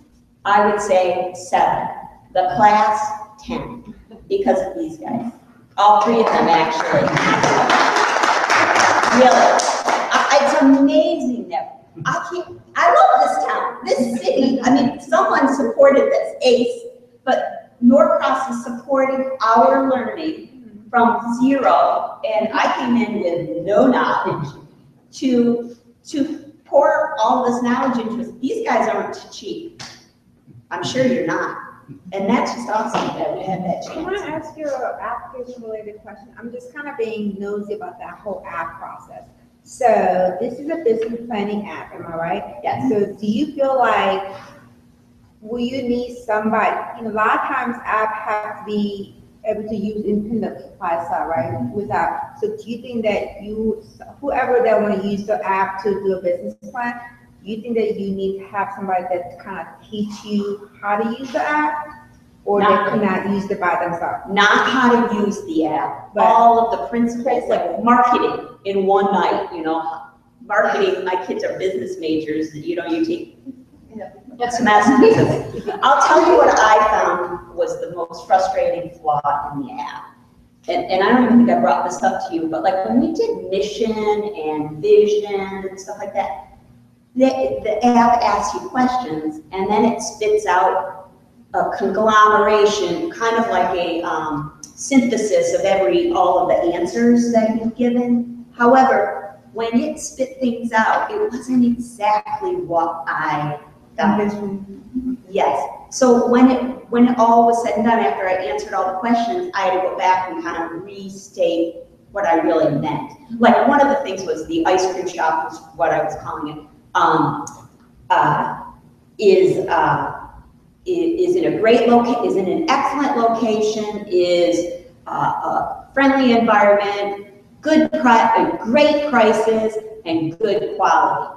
I would say 7. The class, 10, because of these guys. All 3 of them, actually. Really. It's amazing that I love this town, this city. I mean, someone supported this, ACE, but Norcross is supporting our learning from 0, and I came in with no knowledge to pour all this knowledge into it. These guys aren't cheap. I'm sure you're not. And that's just awesome that we have that I want to chance. ask you an application-related question. I'm just kind of being nosy about that whole app process. So this is a business planning app, am I right? Yes. So do you feel like, will you need somebody, a lot of times apps have to be able to use independent supply side, right? Without, so do you think that whoever that want to use the app to do a business plan, do you think that you need to have somebody that kind of teach you how to use the app? Or they cannot use it by themselves? Not how to use the app, But- all of the principles, like marketing in one night, marketing, my kids are business majors, you take semesters. I'll tell you what I found was the most frustrating flaw in the app. And I don't even think I brought this up to you, but like when we did mission and vision and stuff like that, the app asks you questions and then it spits out a conglomeration, kind of like a synthesis of all of the answers that you've given. However, when it spit things out, it wasn't exactly what I thought. Yes. So when it all was said and done, after I answered all the questions, I had to go back and kind of restate what I really meant. Like one of the things was the ice cream shop, was what I was calling it, is in a great location, is in an excellent location, is a friendly environment, great prices, and good quality.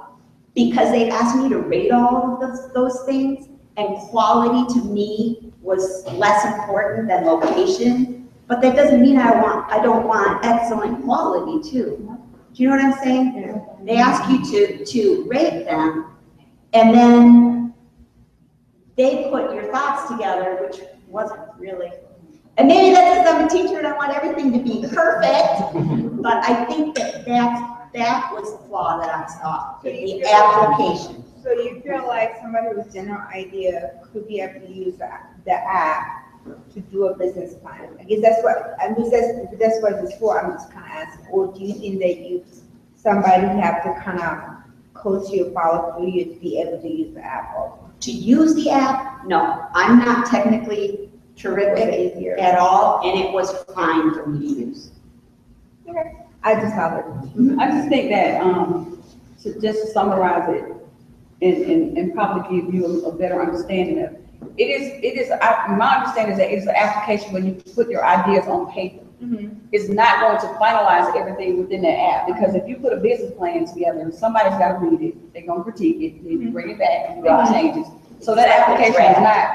Because they asked me to rate all of those things, and quality to me was less important than location. But that doesn't mean I don't want excellent quality too. Do you know what I'm saying? Yeah. They ask you to rate them, and then they put your thoughts together, which wasn't really, and maybe that's because I'm a teacher and I want everything to be perfect, but I think that was the flaw that I saw in the application. So you feel like somebody with general idea could be able to use the app to do a business plan? I guess that's what it's for, I'm just kind of asking. Or do you think that somebody have to kind of coach you, follow through you to be able to use the app? To use the app, no, I'm not technically terrific at all, and it was fine for me to use. Okay, I just thought it. I just think that, to summarize it and probably give you a better understanding of, my understanding is that it's an application when you put your ideas on paper. It's not going to finalize everything within that app, because if you put a business plan together, somebody's got to read it, they're gonna critique it, then you bring it back and do all changes. So that application is not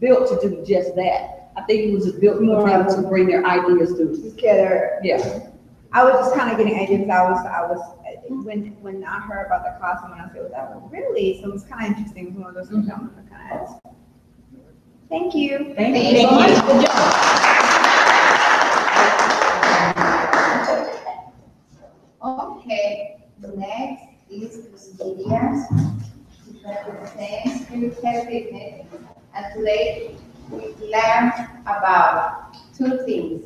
built to do just that. I think it was built for them to bring their ideas to. Together. Yeah. I was just kind of getting ideas. When I heard about the class and when I said, "Was that really?" So it was kind of interesting. It was one of those things I kind of asked. Thank you. Thank you. Thank so much. you. Good job. Okay, next is Lydia, who represents Healthcare Fitness, and today we learn about two things: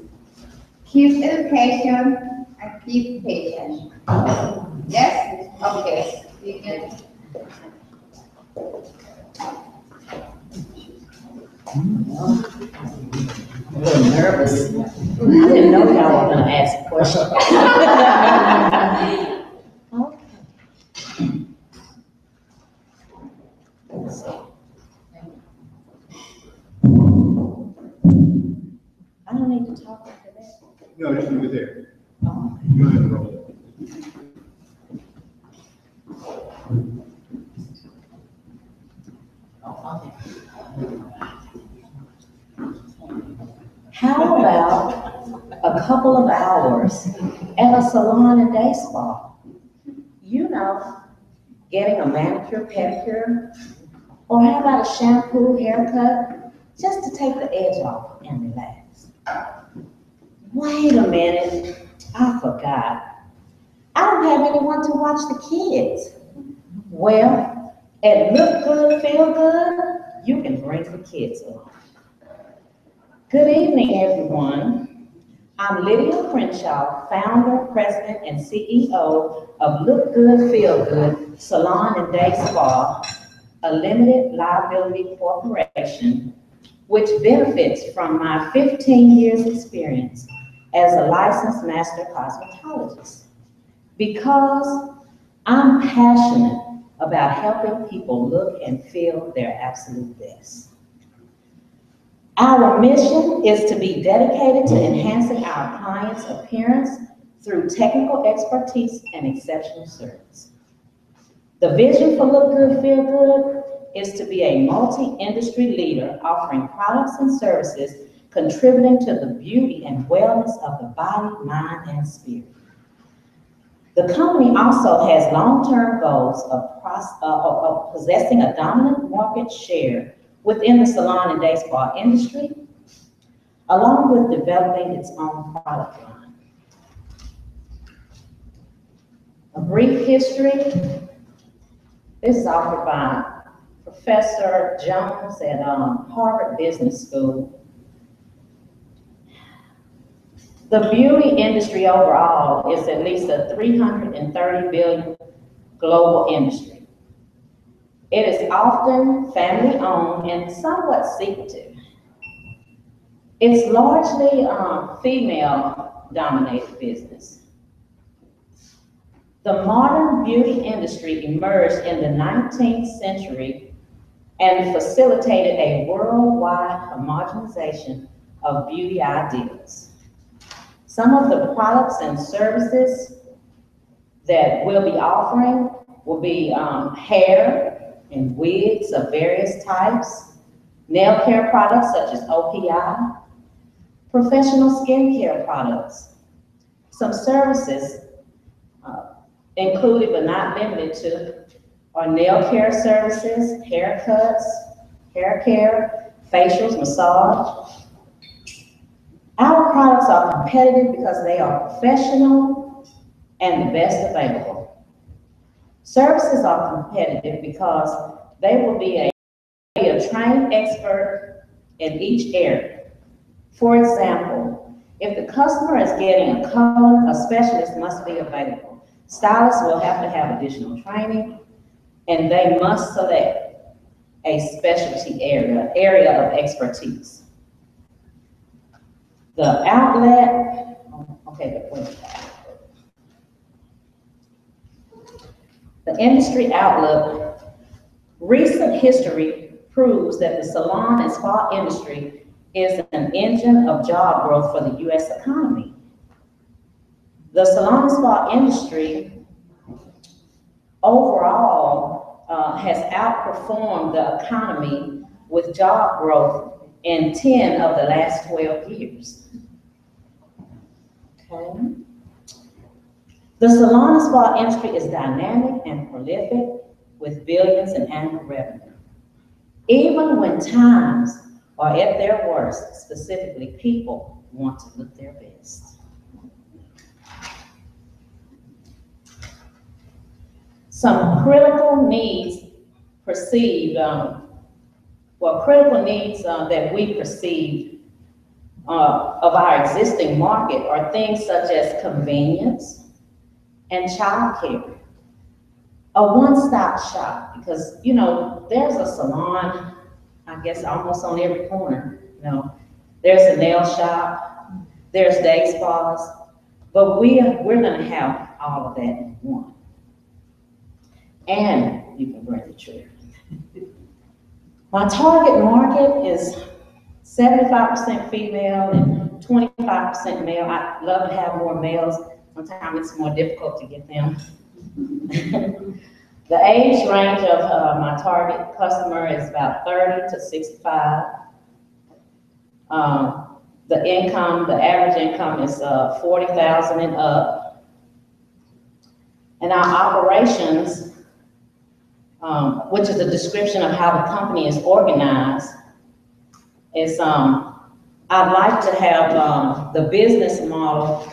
kids education and kids patients. Yes? Okay. You can. A little nervous. I didn't know y'all were gonna ask a question. Okay. Let's see. I don't need to talk after that. No, just leave it there. Oh, Go ahead, Rose. okay. How about a couple of hours at a salon and day spa? You know, getting a manicure, pedicure, or how about a shampoo, haircut, just to take the edge off and relax. Wait a minute, I forgot. I don't have anyone to watch the kids. Well, at Look Good, Feel Good, you can bring the kids along. Good evening, everyone. I'm Lydia Crenshaw, founder, president, and CEO of Look Good, Feel Good Salon and Day Spa, a limited liability corporation, which benefits from my 15 years experience as a licensed master cosmetologist. Because I'm passionate about helping people look and feel their absolute best. Our mission is to be dedicated to enhancing our clients' appearance through technical expertise and exceptional service. The vision for Look Good, Feel Good is to be a multi-industry leader offering products and services contributing to the beauty and wellness of the body, mind, and spirit. The company also has long-term goals of possessing a dominant market share within the salon and day spa industry, along with developing its own product line. A brief history. This is offered by Professor Jones at Harvard Business School. The beauty industry overall is at least a $330 billion global industry. It is often family-owned and somewhat secretive. It's largely female-dominated business. The modern beauty industry emerged in the 19th century and facilitated a worldwide homogenization of beauty ideals. Some of the products and services that we'll be offering will be hair and wigs of various types, nail care products such as OPI, professional skincare products. Some services included but not limited to are nail care services, haircuts, hair care, facials, massage. Our products are competitive because they are professional and the best available. Services are competitive because they will be a trained expert in each area. For example, if the customer is getting a color, a specialist must be available. Stylists will have to have additional training, and they must select a specialty area of expertise. The outlet, the industry outlook, recent history proves that the salon and spa industry is an engine of job growth for the U.S. economy. The salon and spa industry overall has outperformed the economy with job growth in 10 of the last 12 years. Okay. The salon and spa industry is dynamic and prolific with billions in annual revenue. Even when times are at their worst, specifically people want to look their best. Some critical needs perceived, critical needs that we perceive of our existing market are things such as convenience and childcare. A one-stop shop, because, you know, there's a salon, I guess, almost on every corner, you know. There's a nail shop, there's day spas, but we're gonna have all of that in one. And you can bring the chair. My target market is 75% female and 25% male. I'd love to have more males. Sometimes it's more difficult to get them. The age range of my target customer is about 30 to 65. The income, the average income is 40,000 and up. And our operations, which is a description of how the company is organized, is I'd like to have the business model.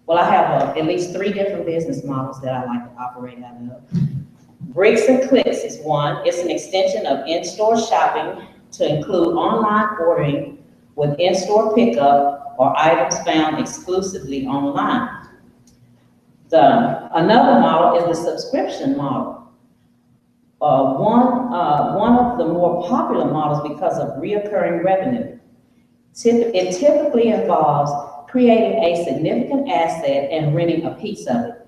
Well, I have at least 3 different business models that I like to operate out of. Bricks and Clicks is one. It's an extension of in-store shopping to include online ordering with in-store pickup or items found exclusively online. Another model is the subscription model. One of the more popular models because of reoccurring revenue. It typically involves creating a significant asset and renting a piece of it.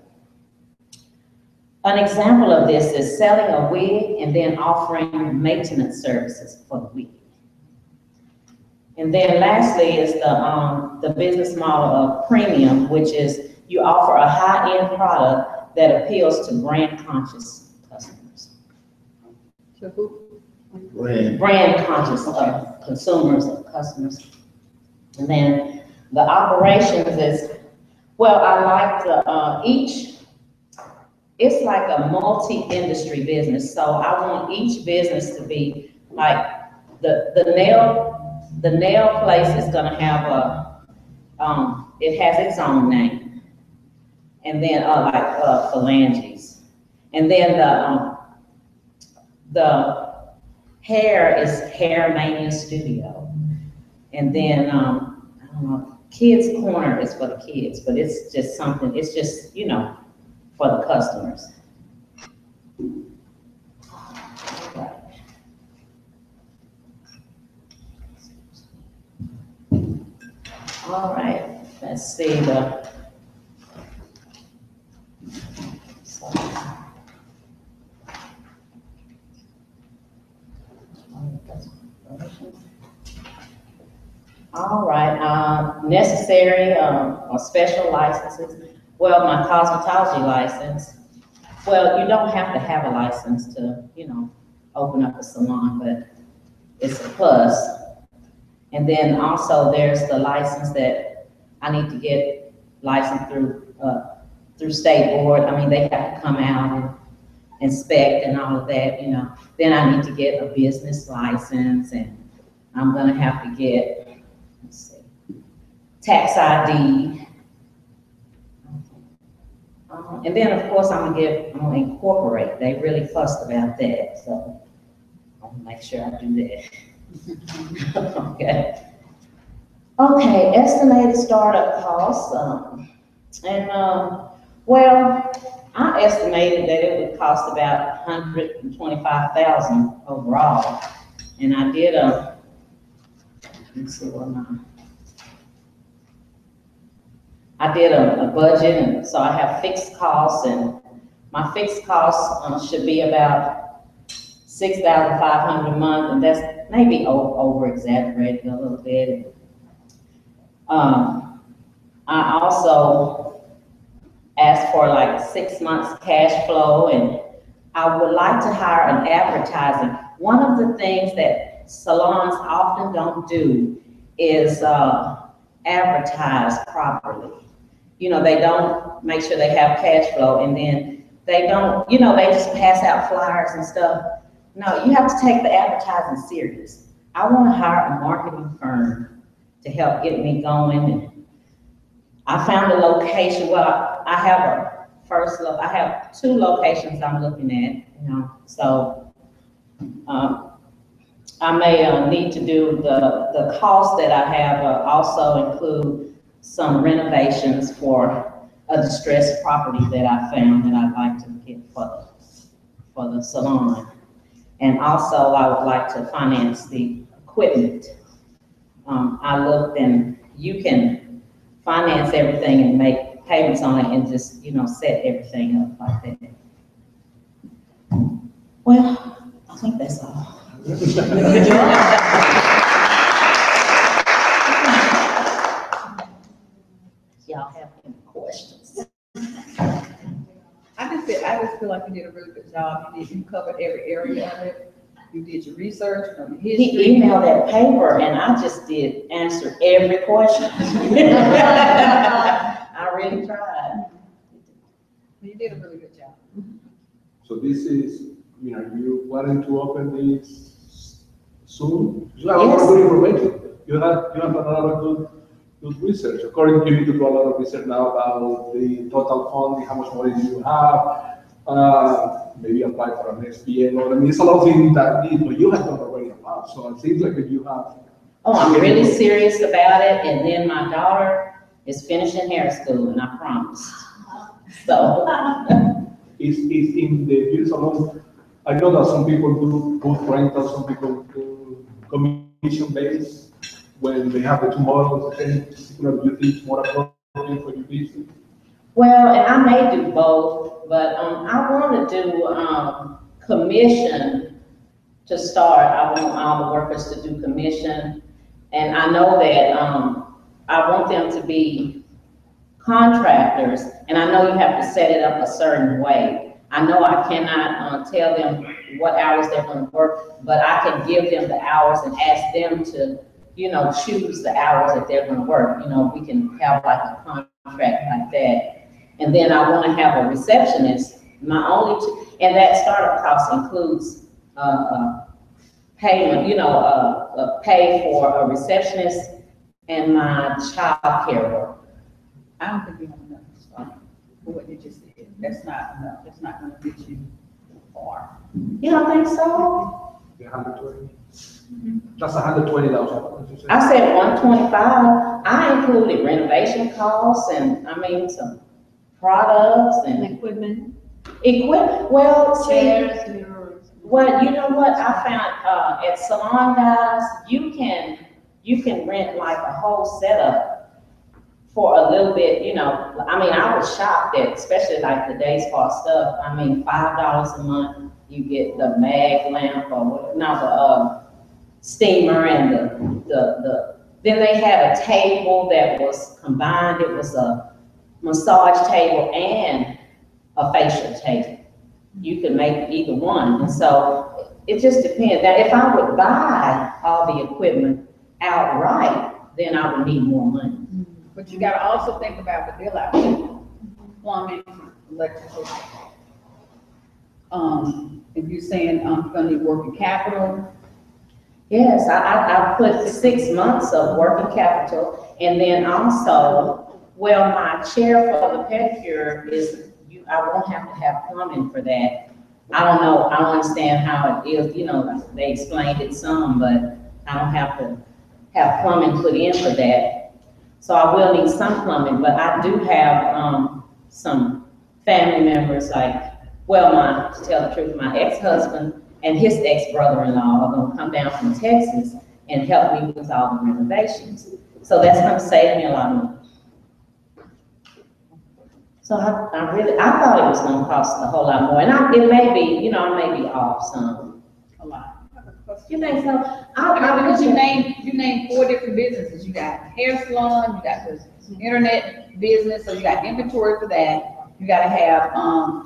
An example of this is selling a wig and then offering maintenance services for the wig. And then lastly is the business model of premium, which is you offer a high-end product that appeals to brand-conscious customers. So who? Brand-conscious consumers or customers. And then the operations is, well, I like the, it's like a multi-industry business. So I want each business to be like the nail place is gonna have it has its own name. And then like phalanges. And then the hair is Hair Mania Studio. And then, I don't know, Kids Corner is for the kids, but it's just something, it's just, you know, for the customers. All right, let's see all right, necessary or special licenses. Well, my cosmetology license, well, you don't have to have a license to, you know, open up a salon, but it's a plus. And then also there's the license that I need to get licensed through state board. I mean, they have to come out and inspect and all of that, you know. Then I need to get a business license, and I'm gonna have to get, let's see, tax ID. And then, of course, I'm gonna incorporate. They really fussed about that, so I'll make sure I do that. Okay. Okay, estimated startup costs. Well, I estimated that it would cost about $125,000 overall. And I did let's see what I did a budget, and so I have fixed costs, and my fixed costs should be about $6,500 a month, and that's maybe over exaggerated a little bit. I also asked for like 6 months cash flow, and I would like to hire an advertising. One of the things that salons often don't do is advertise properly. You know, they don't make sure they have cash flow, and then they don't, you know, they just pass out flyers and stuff. No, you have to take the advertising serious. I want to hire a marketing firm to help get me going. And I found a location. Well, I have 2 locations I'm looking at, you know, so I may need to do the cost that I have also include some renovations for a distressed property that I found that I'd like to get for the salon. And also I would like to finance the equipment. I looked, and you can finance everything and make payments on it and just, you know, set everything up like that. Well, I think that's all. Y'all have any questions? I just feel like you did a really good job. You covered every area of it. You did your research from history. He emailed that paper, and I just did answer every question. I really tried. You did a really good job. So this is, you know, you wanting to open this soon? You have a lot of good information. You have a lot of good research. According to you, need to do a lot of research now about the total funding, how much money do you have, maybe apply for an SBA loan. I mean, it's a lot of things that need, but you have done already a lot. So it seems like that you have. Oh, I'm really serious about it, and then my daughter is finishing hair school, and I promised. So. Is in the beauty salon, I know that some people do booth rentals, some people do commission based. When they have the 2 models, any particular beauty more appropriate for your business? Well, and I may do both, but I want to do commission to start. I want all the workers to do commission, and I know that I want them to be contractors, and I know you have to set it up a certain way. I know I cannot tell them what hours they're going to work, but I can give them the hours and ask them to, you know, choose the hours that they're going to work. You know, we can have like a contract like that. And then I want to have a receptionist. My only and that startup cost includes payment, you know, pay for a receptionist and my child care work. I don't think you have enough to start for what you just did. That's not enough. That's not going to get you far. You don't think so? The 120. That's 120,000. I said 125. I included renovation costs and I mean some products and Equipment. Well, see, Chairs, mirrors. well, you know what I found at Salon Guys, you can rent like a whole setup for a little bit. You know, I mean, I was shocked at, especially like the day spa stuff. I mean, $5 a month, you get the mag lamp or what, not the steamer and then they had a table that was combined. It was a massage table and a facial table. You could make either one. And so it just depends. Now, if I would buy all the equipment outright, then I would need more money. But you got to also think about the bill out there. Plumbing, electrical. If you're saying you're going to need working capital. Yes, I put 6 months of working capital, and then also, well, my chair for the pedicure is, I won't have to have plumbing for that. I don't know, I don't understand how it is, you know, they explained it some, but I don't have to have plumbing put in for that. So I will need some plumbing, but I do have some family members like, well, to tell the truth, my ex-husband and his ex-brother-in-law are gonna come down from Texas and help me with all the renovations. So that's gonna save me a lot of money. So I thought it was gonna cost a whole lot more, and it may be, you know, I may be off some. a lot. You think so? I mean, because you named 4 different businesses. You got hair salon, you got the internet business, so you got inventory for that. You gotta have,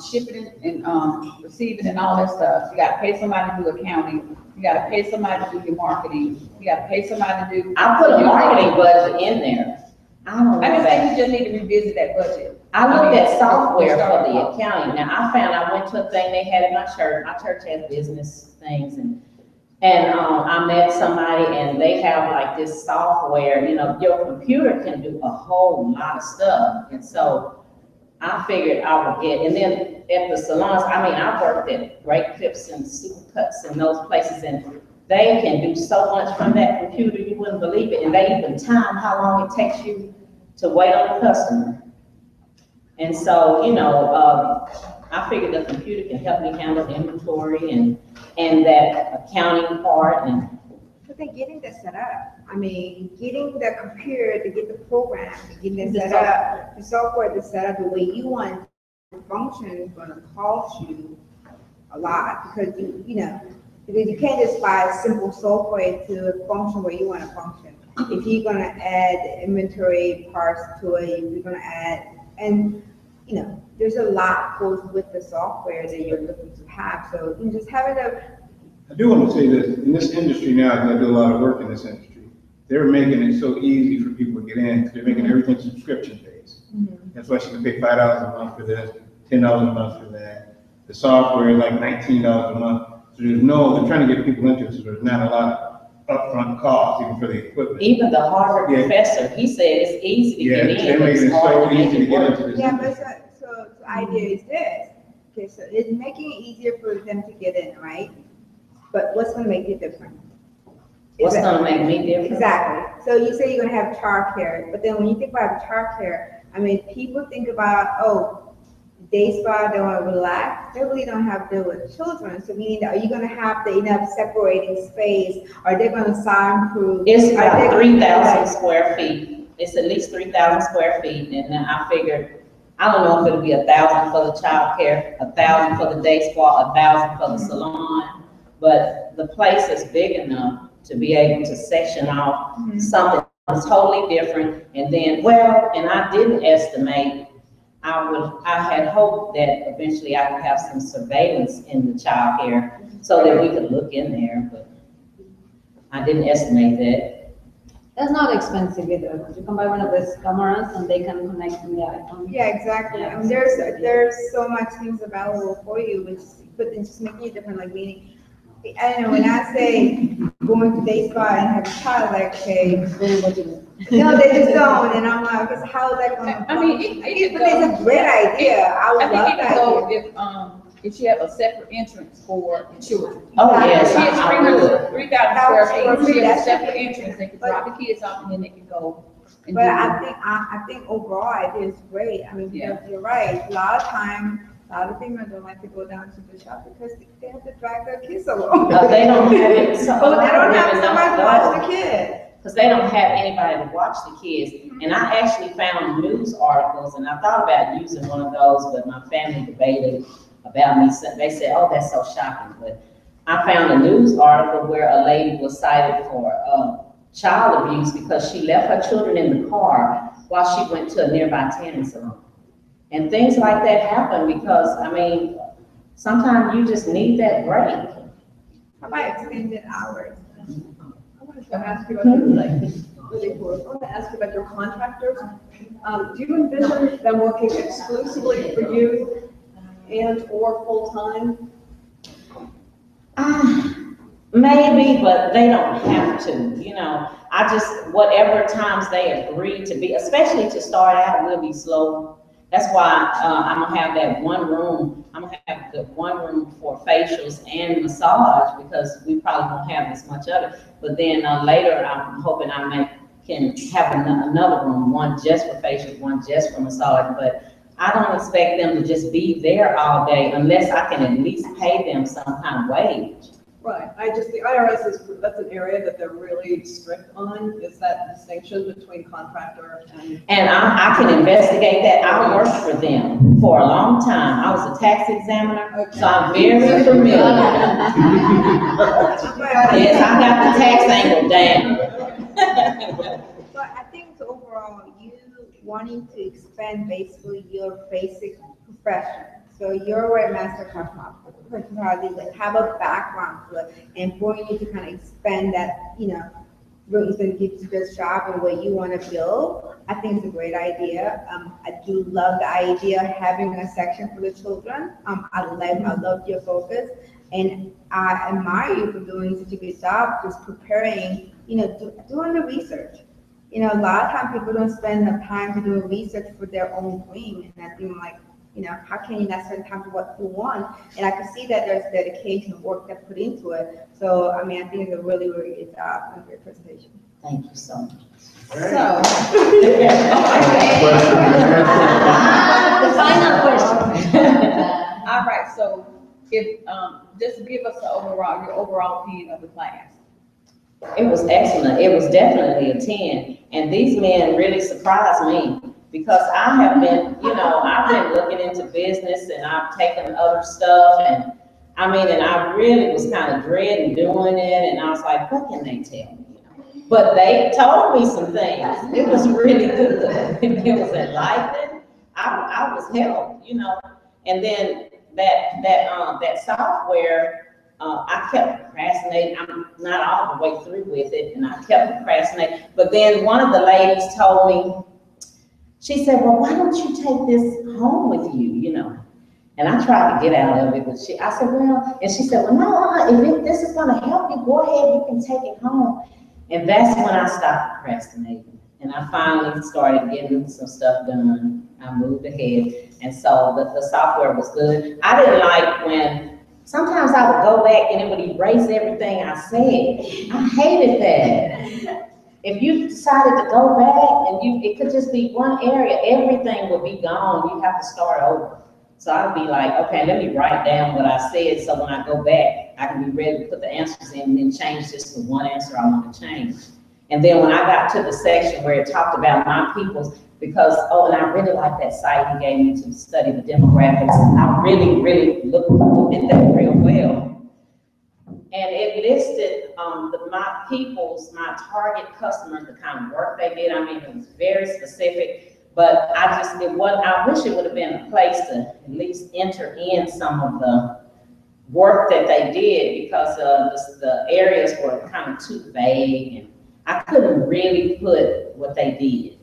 shipping and, receiving and all that stuff. You gotta pay somebody to do accounting. You gotta pay somebody to do your marketing. You gotta pay somebody to do. I put a marketing budget in there. I don't know I just that. think you just need to revisit that budget. I looked at software Start for the off. accounting. Now, I went to a thing they had at my church. My church has business things and I met somebody and they have like this software, your computer can do a whole lot of stuff. And so I figured I would get, and then at the salons, I worked at Great Clips and Supercuts and those places, and they can do so much from that computer, you wouldn't believe it. And they even time how long it takes you to wait on a customer. And so, I figured the computer can help me handle inventory and that accounting part and. But then getting that set up, getting the computer to get the program, to get it set up, the software to set up the way you want it to function is gonna cost you a lot, because because you can't just buy simple software to function where you wanna function. If you're gonna add inventory parts to it, if you're gonna add, and there's a lot goes with the software that you're looking to have, so just having I do want to say this, in this industry now, because I do a lot of work in this industry, they're making it so easy for people to get in, because they're making everything subscription based. That's why you can pay $5 a month for this, $10 a month for that. The software is like $19 a month. So they're trying to get people into it, so there's not a lot of upfront costs even for the equipment. Even the Harvard professor, he said it's easy to get in. They're making it so easy to get into this. Yeah, but so the idea is this, okay, so it's making it easier for them to get in, right? But what's gonna make it different? What's gonna make me different? Exactly. So you say you're gonna have childcare, but then when you think about childcare, people think about, day spa, they wanna relax, they really don't have to deal with children. So meaning that, are you gonna have the enough separating space? Are they gonna soundproof? It's about 3,000 square feet. It's at least 3,000 square feet, and then I figured, I don't know if it'll be 1,000 for the childcare, 1,000 for the day spa, 1,000 for the salon, but the place is big enough to be able to section off something totally different. And then, and I didn't estimate, I had hoped that eventually I could have some surveillance in the child care so that we could look in there, but I didn't estimate that. That's not expensive either. You can buy one of these cameras and they can connect to the iPhone. Yeah, exactly. There's so much things available for you, but then just making it different, like meaning, I don't know, when I say going to day spa and have a child, like, okay, no, they just don't, and I'm like, because how is that going to? It's a great idea. I would love that. If you have a separate entrance for the children. Oh, yes. She has 3,000 square feet, she has a separate entrance, they can drop the kids off and then they can go. But I think overall it is great. You're right. A lot of females don't like to go down to the shop because they have to drag their kids along. They don't have it. They don't have somebody to watch the kids. Because they don't have anybody to watch the kids. And I actually found news articles, and I thought about using one of those, but my family debated about me. They said, oh, that's so shocking. But I found a news article where a lady was cited for child abuse because she left her children in the car while she went to a nearby tanning salon. And things like that happen because, sometimes you just need that break. How about extended hours? I wanted to ask you about your contractors. Do you envision them working exclusively for you and or full-time? Maybe, but they don't have to, whatever times they agree to be, especially to start out, we'll be slow. That's why I'm gonna have that one room. I'm gonna have the one room for facials and massage because we probably won't have as much of it. But then later, I'm hoping can have another room, one just for facials, one just for massage. But I don't expect them to just be there all day unless I can at least pay them some kind of wage. Right, the IRS that's an area that they're really strict on, is that distinction between contractor and. And I can investigate that. I worked for them for a long time. I was a tax examiner, so I'm very familiar. Yes, I got the tax angle down. But I think overall, you wanting to expand basically your basic profession. So you're a master personality, like have a background to it, and for you to kind of expand that, really is going to give you the job and what you want to build. I think it's a great idea. I do love the idea of having a section for the children. I love your focus, and I admire you for doing such a good job, just preparing, doing the research. A lot of times people don't spend the time to do research for their own dream, and I think how can you not spend time for what you want? And I can see that there's dedication and work that put into it. So, I think it's a really, really good job and great presentation. Thank you so much. So. The final question. All right, so if, just give us your overall opinion of the class. It was excellent. It was definitely a 10. And these men really surprised me because I have been, I've been looking into business and I've taken other stuff and I really was kind of dreading doing it. And I was like, what can they tell me? But they told me some things. It was really good. It was enlightening. I was helped, And then that software, I kept procrastinating. I'm not all the way through with it, and I kept procrastinating. But then one of the ladies told me, she said, well, why don't you take this home with you, And I tried to get out of it, but I said, well, and she said, well, no, if this is going to help you, go ahead, you can take it home. And that's when I stopped procrastinating. And I finally started getting some stuff done. I moved ahead. And so the software was good. I didn't like when sometimes I would go back and it would erase everything I said. I hated that. If you decided to go back and it could just be one area, everything would be gone. You have to start over. So I'd be like, okay, let me write down what I said so when I go back, I can be ready to put the answers in and then change this to one answer I want to change. And then when I got to the section where it talked about my peoples, because, and I really like that site he gave me to study the demographics. I really, really looked at that real well. And it listed my peoples, my target customers, the kind of work they did. It was very specific, but I wish it would have been a place to at least enter in some of the work that they did because the areas were kind of too vague and I couldn't really put what they did.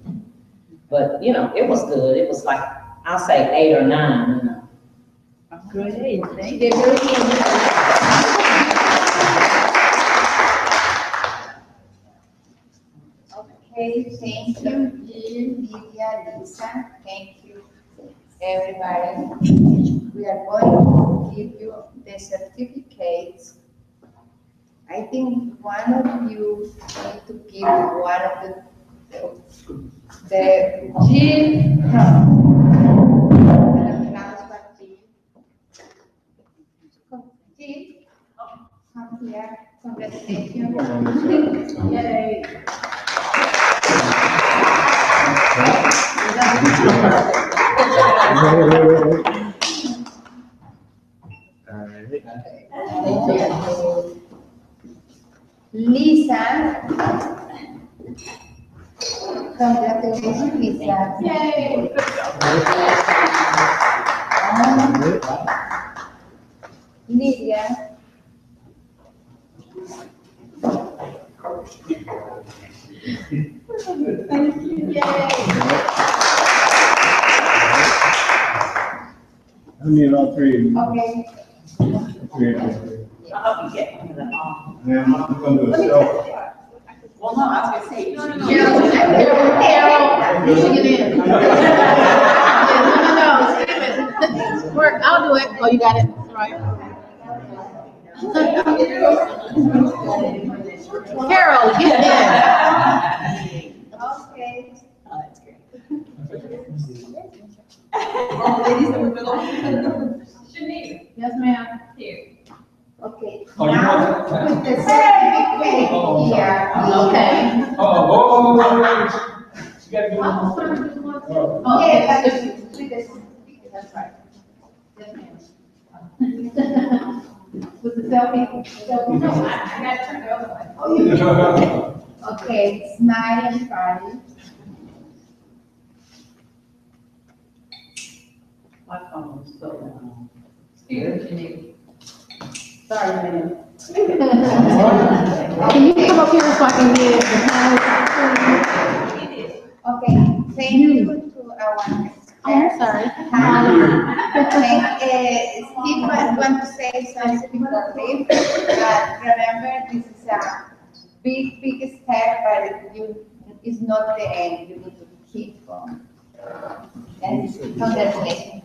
But, it was good. It was like, I'll say 8 or 9, Great, thank you. Okay, thank you, Jill, Lydia, Lisa. Thank you, everybody. We are going to give you the certificates. I think one of you need to give one of the Jill, Jill, come here, congratulations. Yay. Lisa, congratulations, Lisa. Yay. Lydia. Thank you. Yay. I need all three. Okay. I hope you get one of them all. Yeah, I'm going to do a selfie. Well, no, I was gonna say. Carol, you should get in. No, work, I'll do it. Oh, you got it, right? Carol, get in. Okay. Oh, that's great. Ladies in the middle. Shanice. Yes, ma'am. Here. Okay. Oh, you want the certificate here. Okay. Oh. She got to do one. Okay, that's with the certificate, that's right. Yes, ma'am. With the selfie? No, I got to turn the other way. Oh, you do? Okay, smile and party. My phone is so Sorry, ma'am. Can you come up here so I can get the panel? Okay, thank you to our guests. I'm sorry. Steve want to say something before leave. Remember, this is a big step, but it's not the end. You need to keep going. And congratulations.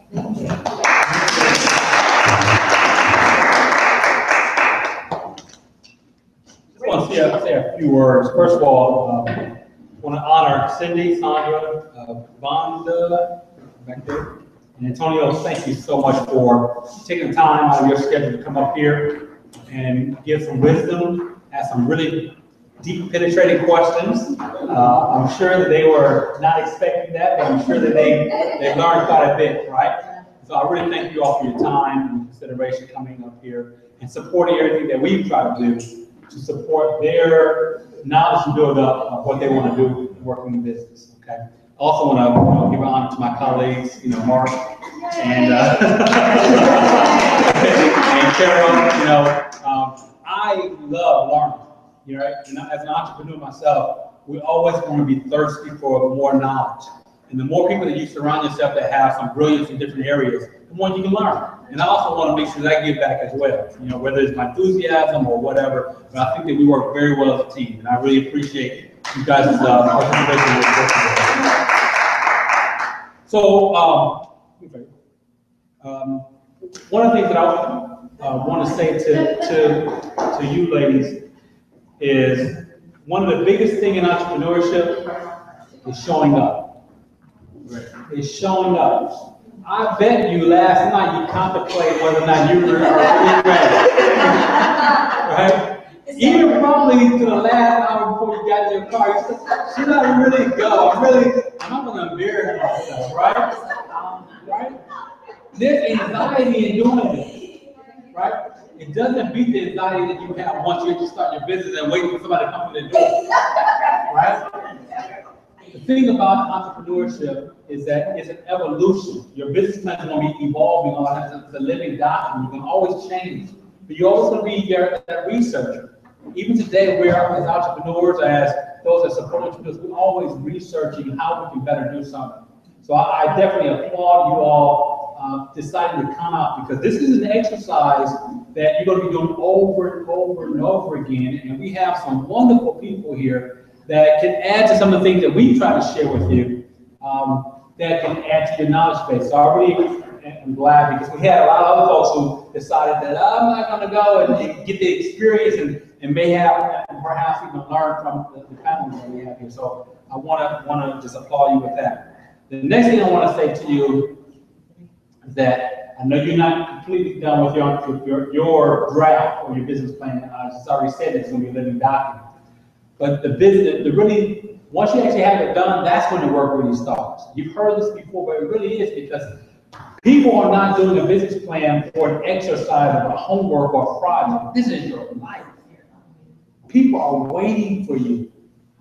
I want to say a few words. First of all, I want to honor Cindy, Sandra, Vonda, back there, and Antonio. Thank you so much for taking the time out of your schedule to come up here and give some wisdom, ask some really deep, penetrating questions. I'm sure that they were not expecting that, but I'm sure that they learned quite a bit, right? So I really thank you all for your time and consideration coming up here and supporting everything that we've tried to do to support their knowledge and build up of what they want to do working in business. Okay. I also want to give an honor to my colleagues, Mark and and Carol. I love learning. Right? And as an entrepreneur myself, we always want to be thirsty for more knowledge. And the more people that you surround yourself that have some brilliance in different areas, the more you can learn. And I also want to make sure that I give back as well, whether it's my enthusiasm or whatever. But I think that we work very well as a team, and I really appreciate you guys' participation in this. So, one of the things that I want to say to you ladies is one of the biggest things in entrepreneurship is showing up. Is showing up. I bet you last night you contemplated whether or not you were really ready. Right? Even probably to the last hour before you got in your car, you said, should I really go? I'm not going to embarrass myself, right? There's anxiety in doing this, right? It doesn't beat the anxiety that you have once you start your business and waiting for somebody to come in the door, right? The thing about entrepreneurship is that it's an evolution. Your business plan is going to be evolving all the time. It's a living document. You can always change. But you're always going to be that researcher. Even today, we're as entrepreneurs, as those that support entrepreneurs, we're always researching how we can better do something. So I definitely applaud you all deciding to come out, because this is an exercise that you're going to be doing over and over and over again. And we have some wonderful people here that can add to some of the things that we try to share with you, that can add to your knowledge base. So I really am glad, because we had a lot of other folks who decided that I'm not going to go and get the experience and may have perhaps even learn from the panel that we have here. So I want to just applaud you with that. The next thing I want to say to you is that I know you're not completely done with your draft or your business plan. I just already said it's going to be a living document. But really, once you actually have it done, that's when the work really starts. You've heard this before, but it really is, because people are not doing a business plan for an exercise of a homework or a project. This is your life. People are waiting for you.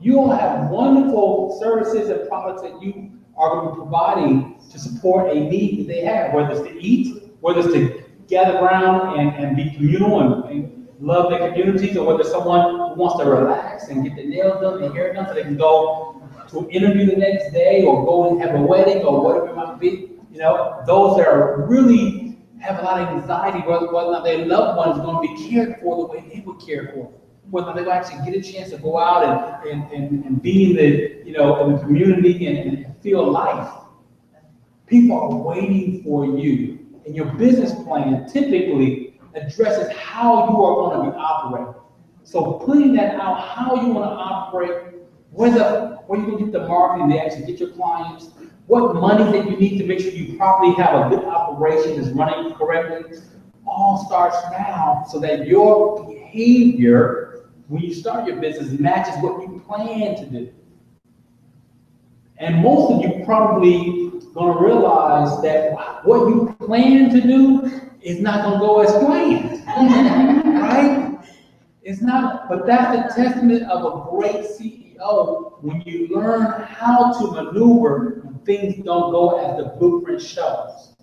You all have wonderful services and products that you are going to be providing to support a need that they have, whether it's to eat, whether it's to gather around and be communal and love their communities, or whether someone who wants to relax and get their nails done, their hair done, so they can go to an interview the next day, or go and have a wedding, or whatever it might be. Those that are really have a lot of anxiety whether or not their loved one is going to be cared for the way they would care for them, whether they will actually get a chance to go out and be in the in the community and feel life. People are waiting for you, and your business plan typically addresses how you are going to be operating. So putting that out, how you want to operate, where you're going to get the marketing to actually get your clients, what money that you need to make sure you properly have a good operation that's running correctly, all starts now, so that your behavior behavior when you start your business matches what you plan to do. And most of you probably gonna realize that what you plan to do is not gonna go as planned, right? It's not, but that's the testament of a great CEO when you learn how to maneuver when things don't go as the blueprint shows.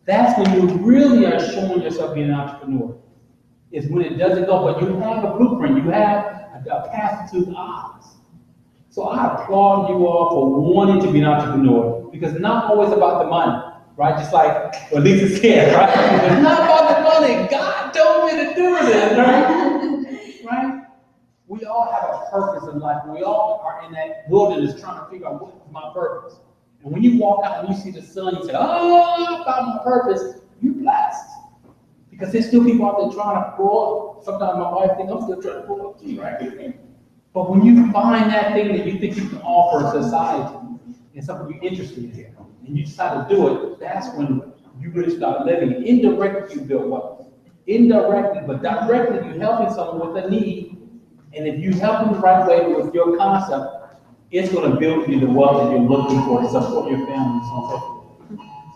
That's when you really are showing yourself being an entrepreneur. Is when it doesn't go, but you have a blueprint, you have a path to the odds. So I applaud you all for wanting to be an entrepreneur, because it's not always about the money, right? Just like what Lisa said, right? It's not about the money. God told me to do this, right? Right? We all have a purpose in life. We all are in that wilderness trying to figure out what is my purpose. And when you walk out and you see the sun, you say, oh, I found my purpose. You're blessed. Because there's still people out there trying to grow up. Sometimes my wife thinks I'm still trying to grow up too, right? But when you find that thing that you think you can offer society and something you're interested in, and you decide to do it, that's when you really start living. Indirectly, you build wealth. Indirectly, but directly, you're helping someone with a need. And if you help them the right way with your concept, it's going to build you the wealth that you're looking for to support your family and so on and so forth.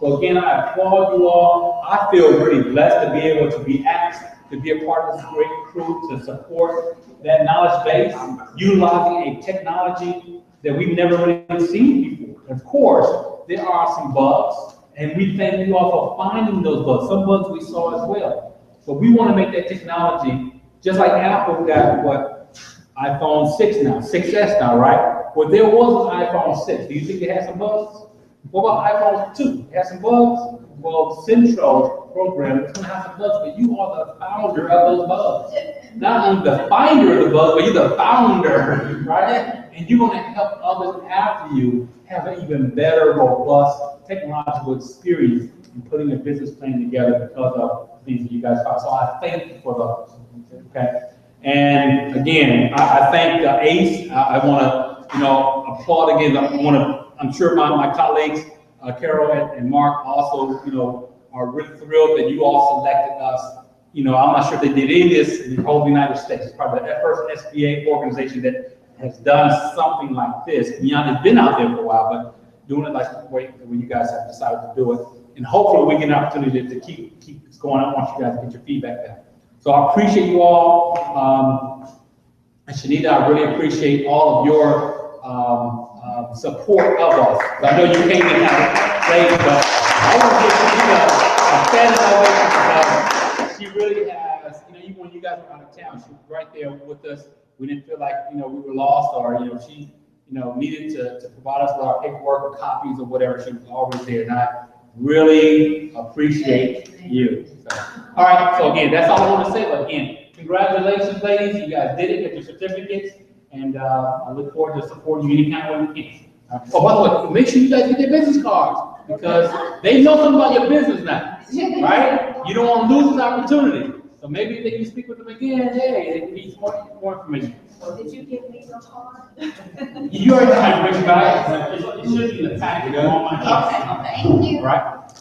So again, I applaud you all. I feel really blessed to be able to be asked to be a part of this great crew to support that knowledge base, utilizing a technology that we've never really seen before. Of course, there are some bugs, and we thank you all for finding those bugs. Some bugs we saw as well. But we want to make that technology, just like Apple got what, iPhone 6 now, 6S now, right? Well, there was an iPhone 6. Do you think it had some bugs? What about iPhone 2? It has some bugs? Well, Central program is going to have some bugs, but you are the founder of those bugs. Not only the finder of the bugs, but you're the founder, right? And you're going to help others after you have an even better, robust technological experience in putting a business plan together because of things that you guys found. So I thank you for those, okay? And again, I thank ACE. I want to, applaud again. I'm sure my colleagues, Carol and Mark, also, are really thrilled that you all selected us. I'm not sure if they did any of this in the whole United States. It's probably the first SBA organization that has done something like this. Beyond has been out there for a while, but doing it like the way you guys have decided to do it. And hopefully we get an opportunity to keep this going. I want you guys to get your feedback back. So I appreciate you all. And Shanita, I really appreciate all of your support of us. I know you came in late, but I want to give Shanita a standing ovation because she really has, even when you guys were out of town, she was right there with us. We didn't feel like, we were lost or, she, needed to provide us with our paperwork or copies or whatever. She was always there. And I really appreciate you. So, all right. So again, that's all I want to say. But again, congratulations, ladies. You guys did it. Get your certificates. And I look forward to supporting you any kind of way we can. Oh, by the way, make sure you guys get their business cards because they know something about your business now, right? You don't want to lose this opportunity. So maybe if they can speak with them again, hey, they can need more information. So did you give me your card? You already have information about it. It should be in the packet. Okay, thank you. Right?